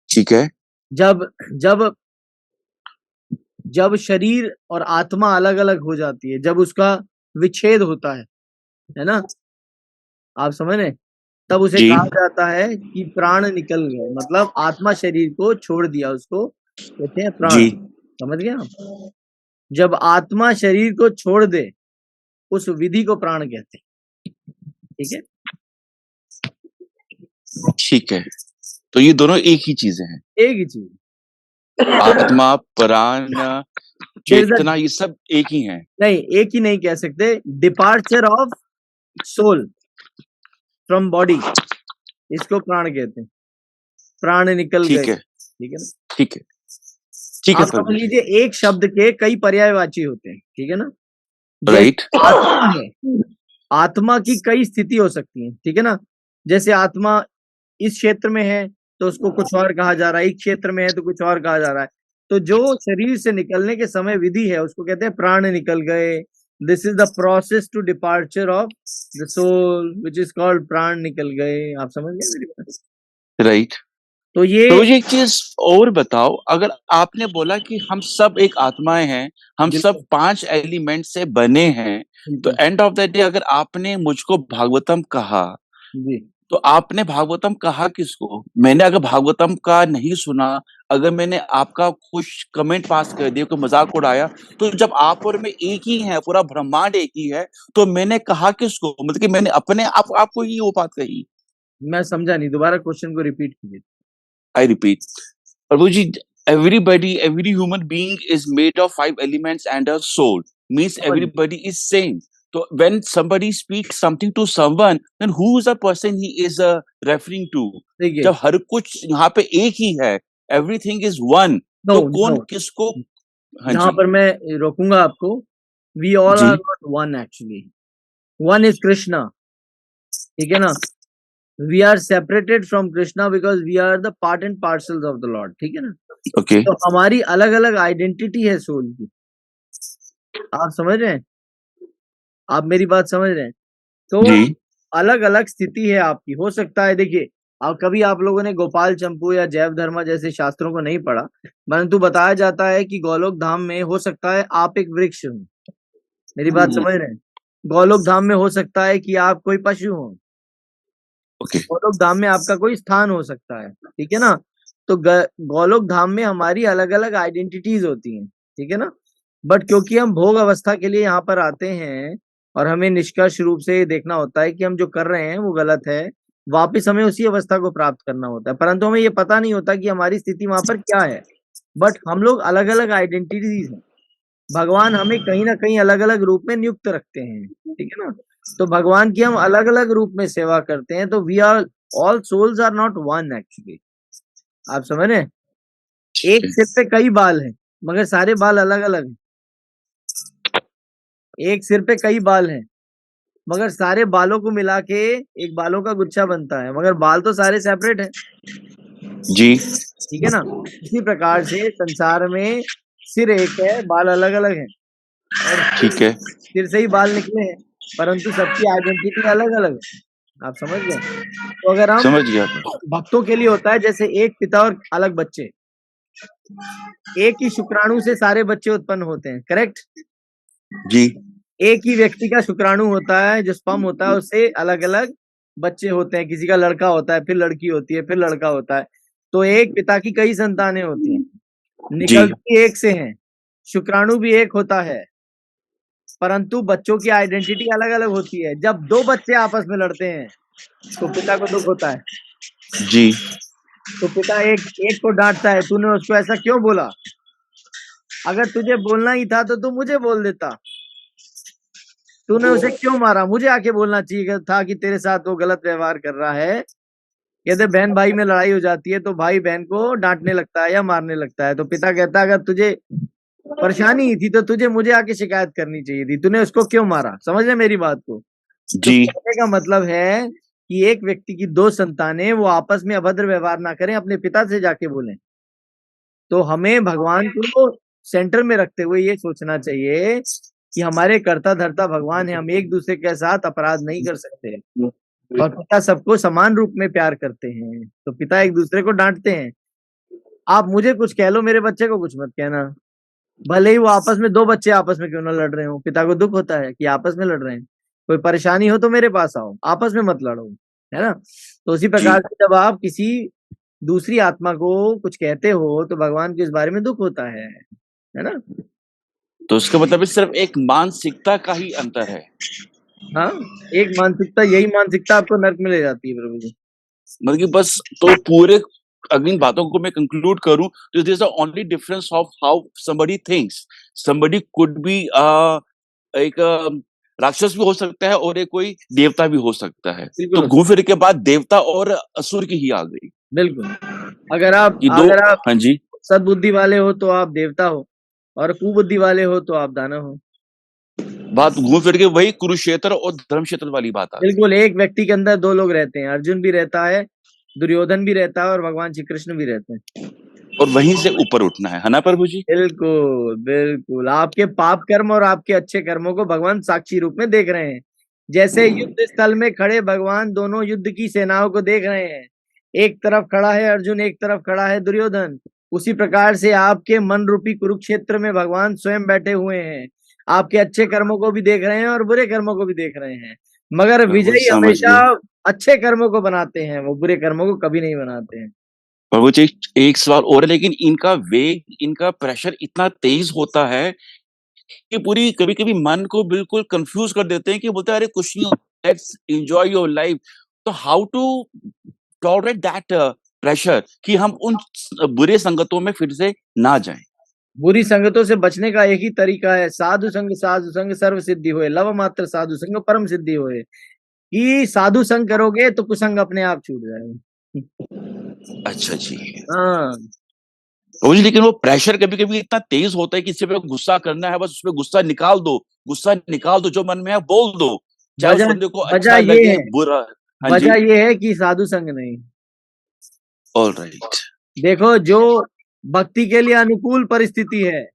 ठीक है। जब जब जब शरीर और आत्मा अलग अलग हो जाती है, जब उसका विच्छेद होता है ना, आप समझ रहे हैं, तब उसे जी। कहा जाता है कि प्राण निकल गए, मतलब आत्मा शरीर को छोड़ दिया, उसको कहते हैं प्राण। जी। समझ गए आप? जब आत्मा शरीर को छोड़ दे उस विधि को प्राण कहते हैं। ठीक है, ठीक है। तो ये दोनों एक ही चीजें हैं, एक ही चीज। आत्मा, प्राण, There is a- चेतना, ये सब एक ही हैं। नहीं, एक ही नहीं कह सकते। Departure of soul from body, इसको प्राण कहते हैं। प्राण निकल गए, ठीक है, ठीक है ना। ठीक है, ठीक है आप समझ प्रभु जी। लीजिए एक शब्द के कई पर्यायवाची होते हैं, ठीक है ना। राइट। जैसे आत्मा है, आत्मा की कई स्थिति हो सकती है, ठीक है ना। जैसे आत्मा इस क्षेत्र में है तो उसको कुछ और कहा जा रहा है, इस क्षेत्र में है तो कुछ और कहा जा रहा है। तो जो शरीर से निकलने के समय विधि है उसको कहते हैं प्राण निकल गए। This is the process to departure of the soul which is called प्राण निकल गए। आप समझ गए मेरी बात। राइट। तो ये तो मुझे एक चीज और बताओ, अगर आपने बोला कि हम सब एक आत्माएं हैं, हम सब बिल्कुल 5 एलिमेंट से बने हैं, तो बिल्कुल एंड ऑफ द डे अगर आपने मुझको भागवतम कहा, जी, तो आपने भागवतम कहा किसको? मैंने अगर भागवतम का नहीं सुना, अगर मैंने आपका कुछ कमेंट पास कर दिया, कोई मजाक उड़ाया, तो जब आप और मैं एक ही हैं, पूरा ब्रह्मांड एक ही है, तो मैंने कहा किसको? मतलब कि मैंने अपने आपको ही वो बात कही। मैं समझा नहीं, दोबारा क्वेश्चन को रिपीट कीजिए। I repeat, Prabhuji, every human being is made of 5 elements and a soul. Means समझ गए। everybody is same. So when somebody speaks something to someone, then who is the person he is referring to? देखिए, जब हर कुछ यहाँ पे एक ही है, everything is one, no तो कौन नो, किसको? हाँ यहाँ जी, पर मैं रोकूंगा आपको। वी ऑल जी, are not one actually. One is Krishna, ठीक है ना। We are separated from Krishna because we are the part and parcels of the lord, ठीक है ना। ओके, तो हमारी अलग अलग आइडेंटिटी है सोल की। आप समझ रहे हैं, आप मेरी बात समझ रहे हैं। तो जी, अलग अलग स्थिति है आपकी। हो सकता है, देखिए, अब कभी आप लोगों ने गोपाल चंपू या जैव धर्मा जैसे शास्त्रों को नहीं पढ़ा, परंतु बताया जाता है कि गोलोक धाम में हो सकता है आप एक वृक्ष हो। मेरी बात समझ रहे हैं। गोलोक धाम में हो सकता है कि आप कोई पशु हो। ओके, गोलोक धाम में आपका कोई स्थान हो सकता है, ठीक है ना। तो गोलोक धाम में हमारी अलग अलग आइडेंटिटीज होती हैं, ठीक है ना। बट क्योंकि हम भोग अवस्था के लिए यहाँ पर आते हैं और हमें निष्कर्ष रूप से ये देखना होता है कि हम जो कर रहे हैं वो गलत है, वापिस हमें उसी अवस्था को प्राप्त करना होता है, परंतु हमें ये पता नहीं होता कि हमारी स्थिति वहां पर क्या है। बट हम लोग अलग अलग आइडेंटिटीज हैं। भगवान हमें कहीं ना कहीं अलग अलग रूप में नियुक्त रखते हैं, ठीक है ना। तो भगवान की हम अलग अलग रूप में सेवा करते हैं। तो we are all souls are not one actually. आप समझ रहे हैं। एक सिर पे कई बाल हैं मगर सारे बाल अलग अलग हैं। एक सिर पे कई बाल हैं मगर सारे बालों को मिला के एक बालों का गुच्छा बनता है, मगर बाल तो सारे सेपरेट हैं, जी, ठीक है ना। इसी प्रकार से संसार में सिर एक है, बाल अलग अलग हैं, और ठीक है, सिर से ही बाल निकले हैं, परंतु सबकी आइडेंटिटी अलग अलग है। आप समझ गए। तो अगर हम समझ गया। भक्तों के लिए होता है जैसे एक पिता और अलग बच्चे, एक ही शुक्राणु से सारे बच्चे उत्पन्न होते हैं, करेक्ट। जी, एक ही व्यक्ति का शुक्राणु होता है, जो स्पर्म होता है, उससे अलग अलग बच्चे होते हैं। किसी का लड़का होता है, फिर लड़की होती है, फिर लड़का होता है। तो एक पिता की कई संतानें होती हैं, जी, निकलती एक से हैं, शुक्राणु भी एक होता है, परंतु बच्चों की आइडेंटिटी अलग अलग होती है। जब दो बच्चे आपस में लड़ते हैं तो पिता को दुख होता है। जी, तो पिता एक एक को डांटता है, तूने उसको ऐसा क्यों बोला? अगर तुझे बोलना ही था तो तू मुझे बोल देता। तूने उसे क्यों मारा? मुझे आके बोलना चाहिए था कि तेरे साथ वो गलत व्यवहार कर रहा है। यदि बहन भाई में लड़ाई हो जाती है तो भाई बहन को डांटने लगता है या मारने लगता है। तो पिता कहता है, अगर तुझे परेशानी ही थी तो तुझे मुझे आके शिकायत करनी चाहिए थी, तूने उसको क्यों मारा? समझ रहे मेरी बात को। तो जी, कहने का मतलब है कि एक व्यक्ति की दो संतानें वो आपस में अभद्र व्यवहार ना करें, अपने पिता से जाके बोलें। तो हमें भगवान को सेंटर में रखते हुए ये सोचना चाहिए कि हमारे कर्ता धर्ता भगवान है, हम एक दूसरे के साथ अपराध नहीं कर सकते। और पिता सबको समान रूप में प्यार करते हैं, तो पिता एक दूसरे को डांटते हैं। आप मुझे कुछ कह लो, मेरे बच्चे को कुछ मत कहना। भले ही वो आपस में दो बच्चे आपस में क्यों ना लड़ रहे हो, पिता को दुख होता है कि आपस में लड़ रहे हैं। कोई परेशानी हो तो मेरे पास आओ, आपस में मत लड़ो, है ना। तो उसी जी। प्रकार से जब आप किसी दूसरी आत्मा को कुछ कहते हो तो भगवान को इस बारे में दुख होता है ना। तो उसका मतलब सिर्फ एक मानसिकता का ही अंतर है। हाँ, एक मानसिकता, यही मानसिकता आपको नर्क में ले जाती है प्रभु जी। मतलब कि बस तो पूरे अगर इन बातों को मैं कंक्लूड करूं तो this is the only difference of how somebody thinks. Somebody could be एक राक्षस भी हो सकता है और एक कोई देवता भी हो सकता है। तो बिल्कुल, घूम फिर के बाद देवता और असुर की ही आ गई बिल्कुल। अगर आप कि दो। अगर आप हाँ जी। सद्बुद्धि वाले हो तो आप देवता हो, और कुबुद्धि वाले हो तो आप दानव हो। बात घूम फिर के वही कुरुक्षेत्र और धर्म क्षेत्र वाली बात आ गई। बिल्कुल, एक व्यक्ति के अंदर दो लोग रहते हैं, अर्जुन भी रहता है, दुर्योधन भी रहता है, और भगवान श्री कृष्ण भी रहते हैं। और वहीं से ऊपर उठना है ना प्रभु जी? बिल्कुल, बिल्कुल। आपके पाप कर्म और आपके अच्छे कर्मों को भगवान साक्षी रूप में देख रहे हैं। जैसे युद्ध स्थल में खड़े भगवान दोनों युद्ध की सेनाओं को देख रहे हैं। एक तरफ खड़ा है अर्जुन, एक तरफ खड़ा है दुर्योधन। उसी प्रकार से आपके मन रूपी कुरुक्षेत्र में भगवान स्वयं बैठे हुए हैं। आपके अच्छे कर्मों को भी देख रहे हैं और बुरे कर्मों को भी देख रहे हैं। मगर प्रभु विजयी समझ हमेशा गए। अच्छे कर्मों को बनाते हैं, वो बुरे कर्मों को कभी नहीं बनाते हैं। प्रभु जी एक सवाल और है, लेकिन इनका वेग, इनका प्रेशर इतना तेज होता है कि पूरी कभी कभी मन को बिल्कुल कंफ्यूज कर देते हैं कि बोलते हैं अरे कुछ नहीं, लेट्स एंजॉय योर लाइफ। तो how to tolerate that pressure कि हम उन बुरे संगतों में फिर से ना जाएं। बुरी संगतों से बचने का एक ही तरीका है, साधु संग सर्व सिद्धि होए, लव मात्र साधु संग परम सिद्धि होए। कि साधु संग करोगे तो कुसंग अपने आप छूट जाएगा। अच्छा जी। हाँ, प्रभु जी लेकिन वो प्रेशर कभी कभी इतना तेज होता है कि किसी पे गुस्सा करना है, बस उसपे गुस्सा निकाल दो, गुस्सा निकाल दो, जो मन में है बोल दो, चाहे उस वजह बंदे को वजह अच्छा ये लगे है बुरा। हाँ जी। वजह ये है कि साधु संग नहीं। All right. देखो, जो भक्ति के लिए अनुकूल परिस्थिति है,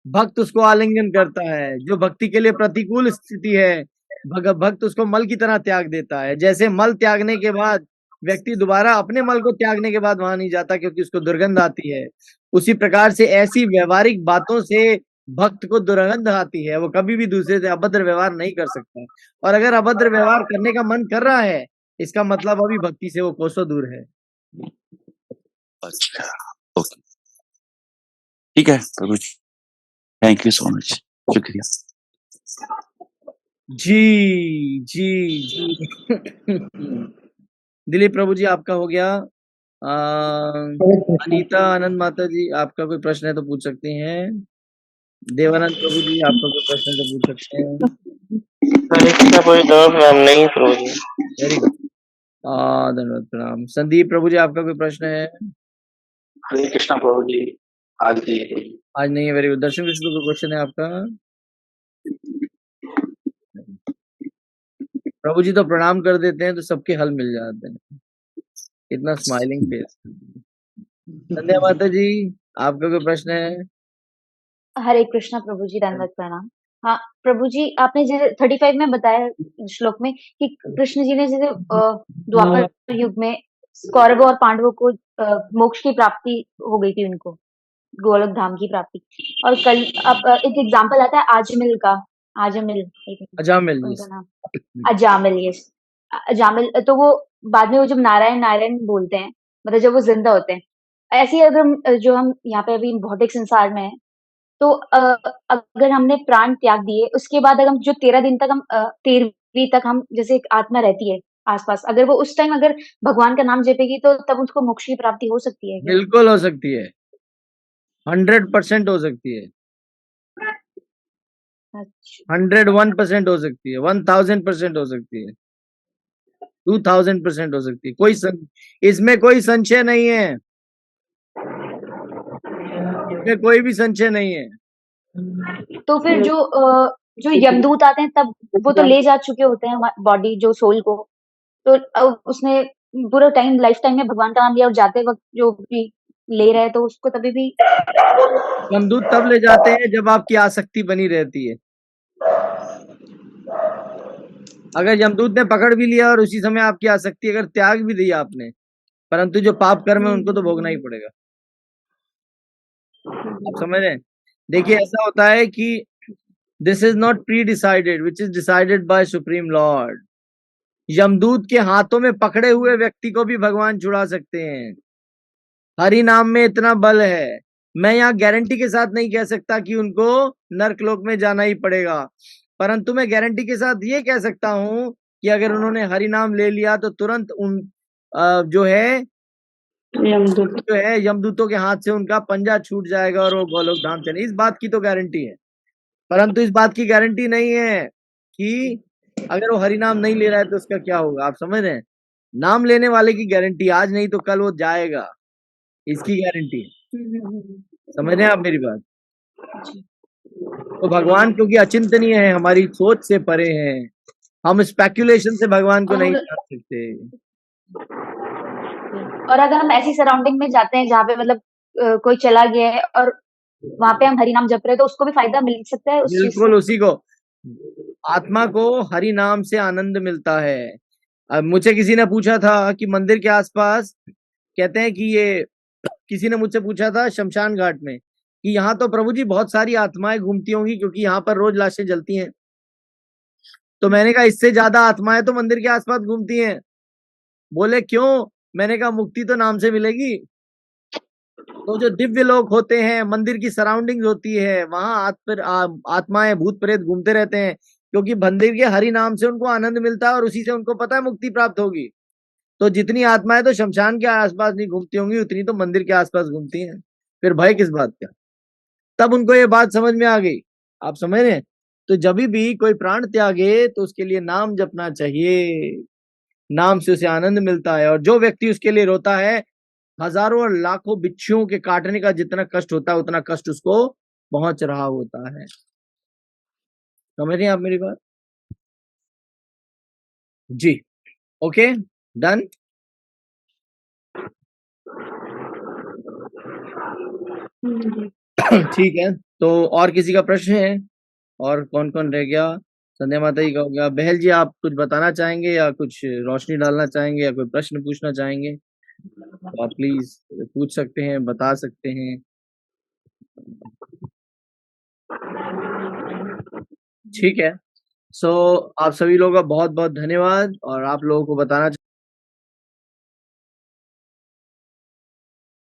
भक्त उसको आलिंगन करता है। जो भक्ति के लिए प्रतिकूल स्थिति है, भक्त उसको मल की तरह त्याग देता है। जैसे मल त्यागने के बाद व्यक्ति दोबारा अपने मल को त्यागने के बाद वहां नहीं जाता, क्योंकि उसको दुर्गंध आती है। उसी प्रकार से ऐसी व्यवहारिक बातों से भक्त को दुर्गंध आती है, वो कभी भी दूसरे से अभद्र व्यवहार नहीं कर सकता। और अगर अभद्र व्यवहार करने का मन कर रहा है, इसका मतलब अभी भक्ति से वो कोसों दूर है। अच्छा, ओके, ठीक है प्रभु जी, थैंक यू सो मच, शुक्रिया। जी, जी, जी। दिलीप प्रभु जी, आपका हो गया। अनीता आनंद माता जी, आपका कोई प्रश्न है तो पूछ सकते हैं। देवानंद प्रभु जी, आपका कोई प्रश्न है तो पूछ सकते हैं। हरे कृष्णा कोई जवाब नाम नहीं प्रभु जी। Very good. धन्यवाद, प्रणाम। संदीप प्रभु जी, आपका कोई प्रश्न है? हरे कृष्णा प्रभु जी। आज जी आज नहीं है। Very good. दर्शन विष्णु का क्वेश्चन है आपका? प्रभु जी तो प्रणाम कर देते हैं तो सबके हल मिल जाते हैं। इतना स्माइलिंग फेस। संध्या माता जी, आपका कोई प्रश्न है? हरे कृष्णा प्रभु जी, दंडवत प्रणाम। हाँ प्रभु जी, आपने जैसे 35 में बताया श्लोक में कि कृष्ण जी ने जैसे द्वापर युग में कौरवों और पांडवों को मोक्ष की प्राप्ति हो गई थी उनको, गोलोक धाम की प्राप्ति। और कल अब एक एग्जाम्पल आता है आजमिल का। आजमिल, एक मिनट, अजामिल जी। उनका नाम अजामिल, यस। अजामिल तो वो बाद में वो जब नारायण नारायण बोलते हैं, मतलब जब वो जिंदा होते हैं। ऐसे ही अगर जो हम यहाँ पे अभी भौतिक संसार में है, तो अगर हमने प्राण त्याग दिए, उसके बाद अगर हम जो 13 दिन तक हम 13वीं तक हम जैसे एक आत्मा रहती है आस-पास, अगर वो उस टाइम अगर भगवान का नाम जपेगी तो तब उसको मोक्ष की प्राप्ति हो सकती है क्या? बिल्कुल हो सकती है, 100% हो सकती है, अच्छा। 101% हो सकती है, 1000% हो सकती है, 2000% हो सकती है। इसमें कोई संशय नहीं है, इसमें कोई भी संशय नहीं है। तो फिर जो यमदूत आते हैं तब वो तो ले जा चुके होते हैं बॉडी, जो सोल को। तो उसने पूरा टाइम लाइफ टाइम में भगवान का नाम लिया और जाते वक़्त जो भी ले रहा है तो उसको तभी भी। यमदूत तब ले जाते हैं जब आपकी आसक्ति बनी रहती है। अगर यमदूत ने पकड़ भी लिया और उसी समय आपकी आसक्ति अगर त्याग भी दी आपने, परंतु जो पाप कर्म है उनको तो भोगना ही पड़ेगा। आप समझ रहे हैं? देखिए, ऐसा होता है कि this is not pre decided, which is decided by supreme Lord. यमदूत के हाथों में पकड़े हुए व्यक्ति को भी भगवान छुड़ा सकते हैं। हरि नाम में इतना बल है। मैं यहाँ गारंटी के साथ नहीं कह सकता कि उनको नर्कलोक में जाना ही पड़ेगा। परंतु मैं गारंटी के साथ ये कह सकता हूं कि अगर उन्होंने हरि नाम ले लिया तो तुरंत उन जो है यमदूतों के हाथ से उनका पंजा छूट जाएगा और वो गोलोक धाम चले। इस बात की तो गारंटी है। परंतु इस बात की गारंटी नहीं है कि अगर वो हरि नाम नहीं ले रहा है तो उसका क्या होगा। आप समझ रहे हैं? नाम लेने वाले की गारंटी, आज नहीं तो कल वो जाएगा, इसकी गारंटी है। समझ रहे हैं आप मेरी बात? तो भगवान क्योंकि अचिंतनीय है, हमारी सोच से परे हैं, हम स्पेकुलेशन से भगवान को नहीं जान सकते। और अगर हम ऐसी सराउंडिंग में जाते हैं जहाँ पे मतलब कोई चला गया है और वहां पे हम हरि नाम जप रहे हैं तो उसको भी फायदा मिल सकता है उस चीज बिल्कुल, से। उसी को, आत्मा को हरि नाम से आनंद मिलता है। अब मुझे किसी ने पूछा था कि मंदिर के आसपास, कहते हैं कि ये, किसी ने मुझसे पूछा था शमशान घाट में कि यहाँ तो प्रभु जी बहुत सारी आत्माएं घूमती होंगी क्योंकि यहाँ पर रोज लाशें जलती हैं। तो मैंने कहा इससे ज्यादा आत्माएं तो मंदिर के आसपास घूमती हैं। बोले क्यों? मैंने कहा मुक्ति तो नाम से मिलेगी। तो जो दिव्य लोक होते हैं, मंदिर की सराउंडिंग होती है, वहां आत्माएं भूत प्रेत घूमते रहते हैं क्योंकि मंदिर के हरि नाम से उनको आनंद मिलता है और उसी से उनको पता है मुक्ति प्राप्त होगी। तो जितनी आत्माएं तो शमशान के आसपास नहीं घूमती होंगी, उतनी तो मंदिर के आसपास घूमती हैं। फिर भय किस बात का? तब उनको ये बात समझ में आ गई। आप समझ रहे हैं? तो जब भी कोई प्राण त्यागे तो उसके लिए नाम जपना चाहिए, नाम से उसे आनंद मिलता है। और जो व्यक्ति उसके लिए रोता है, हजारों और लाखों बिच्छुओं के काटने का जितना कष्ट होता है उतना कष्ट उसको पहुंच रहा होता है। समझ रहे हैं आप मेरी बात? जी, ओके, डन। ठीक है, तो और किसी का प्रश्न है? और कौन कौन रह गया? संध्या माता जी का हो गया। बहल जी, आप कुछ बताना चाहेंगे या कुछ रोशनी डालना चाहेंगे या कोई प्रश्न पूछना चाहेंगे तो आप प्लीज पूछ सकते हैं, बता सकते हैं। ठीक है, सो आप सभी लोगों का बहुत बहुत धन्यवाद। और आप लोगों को बताना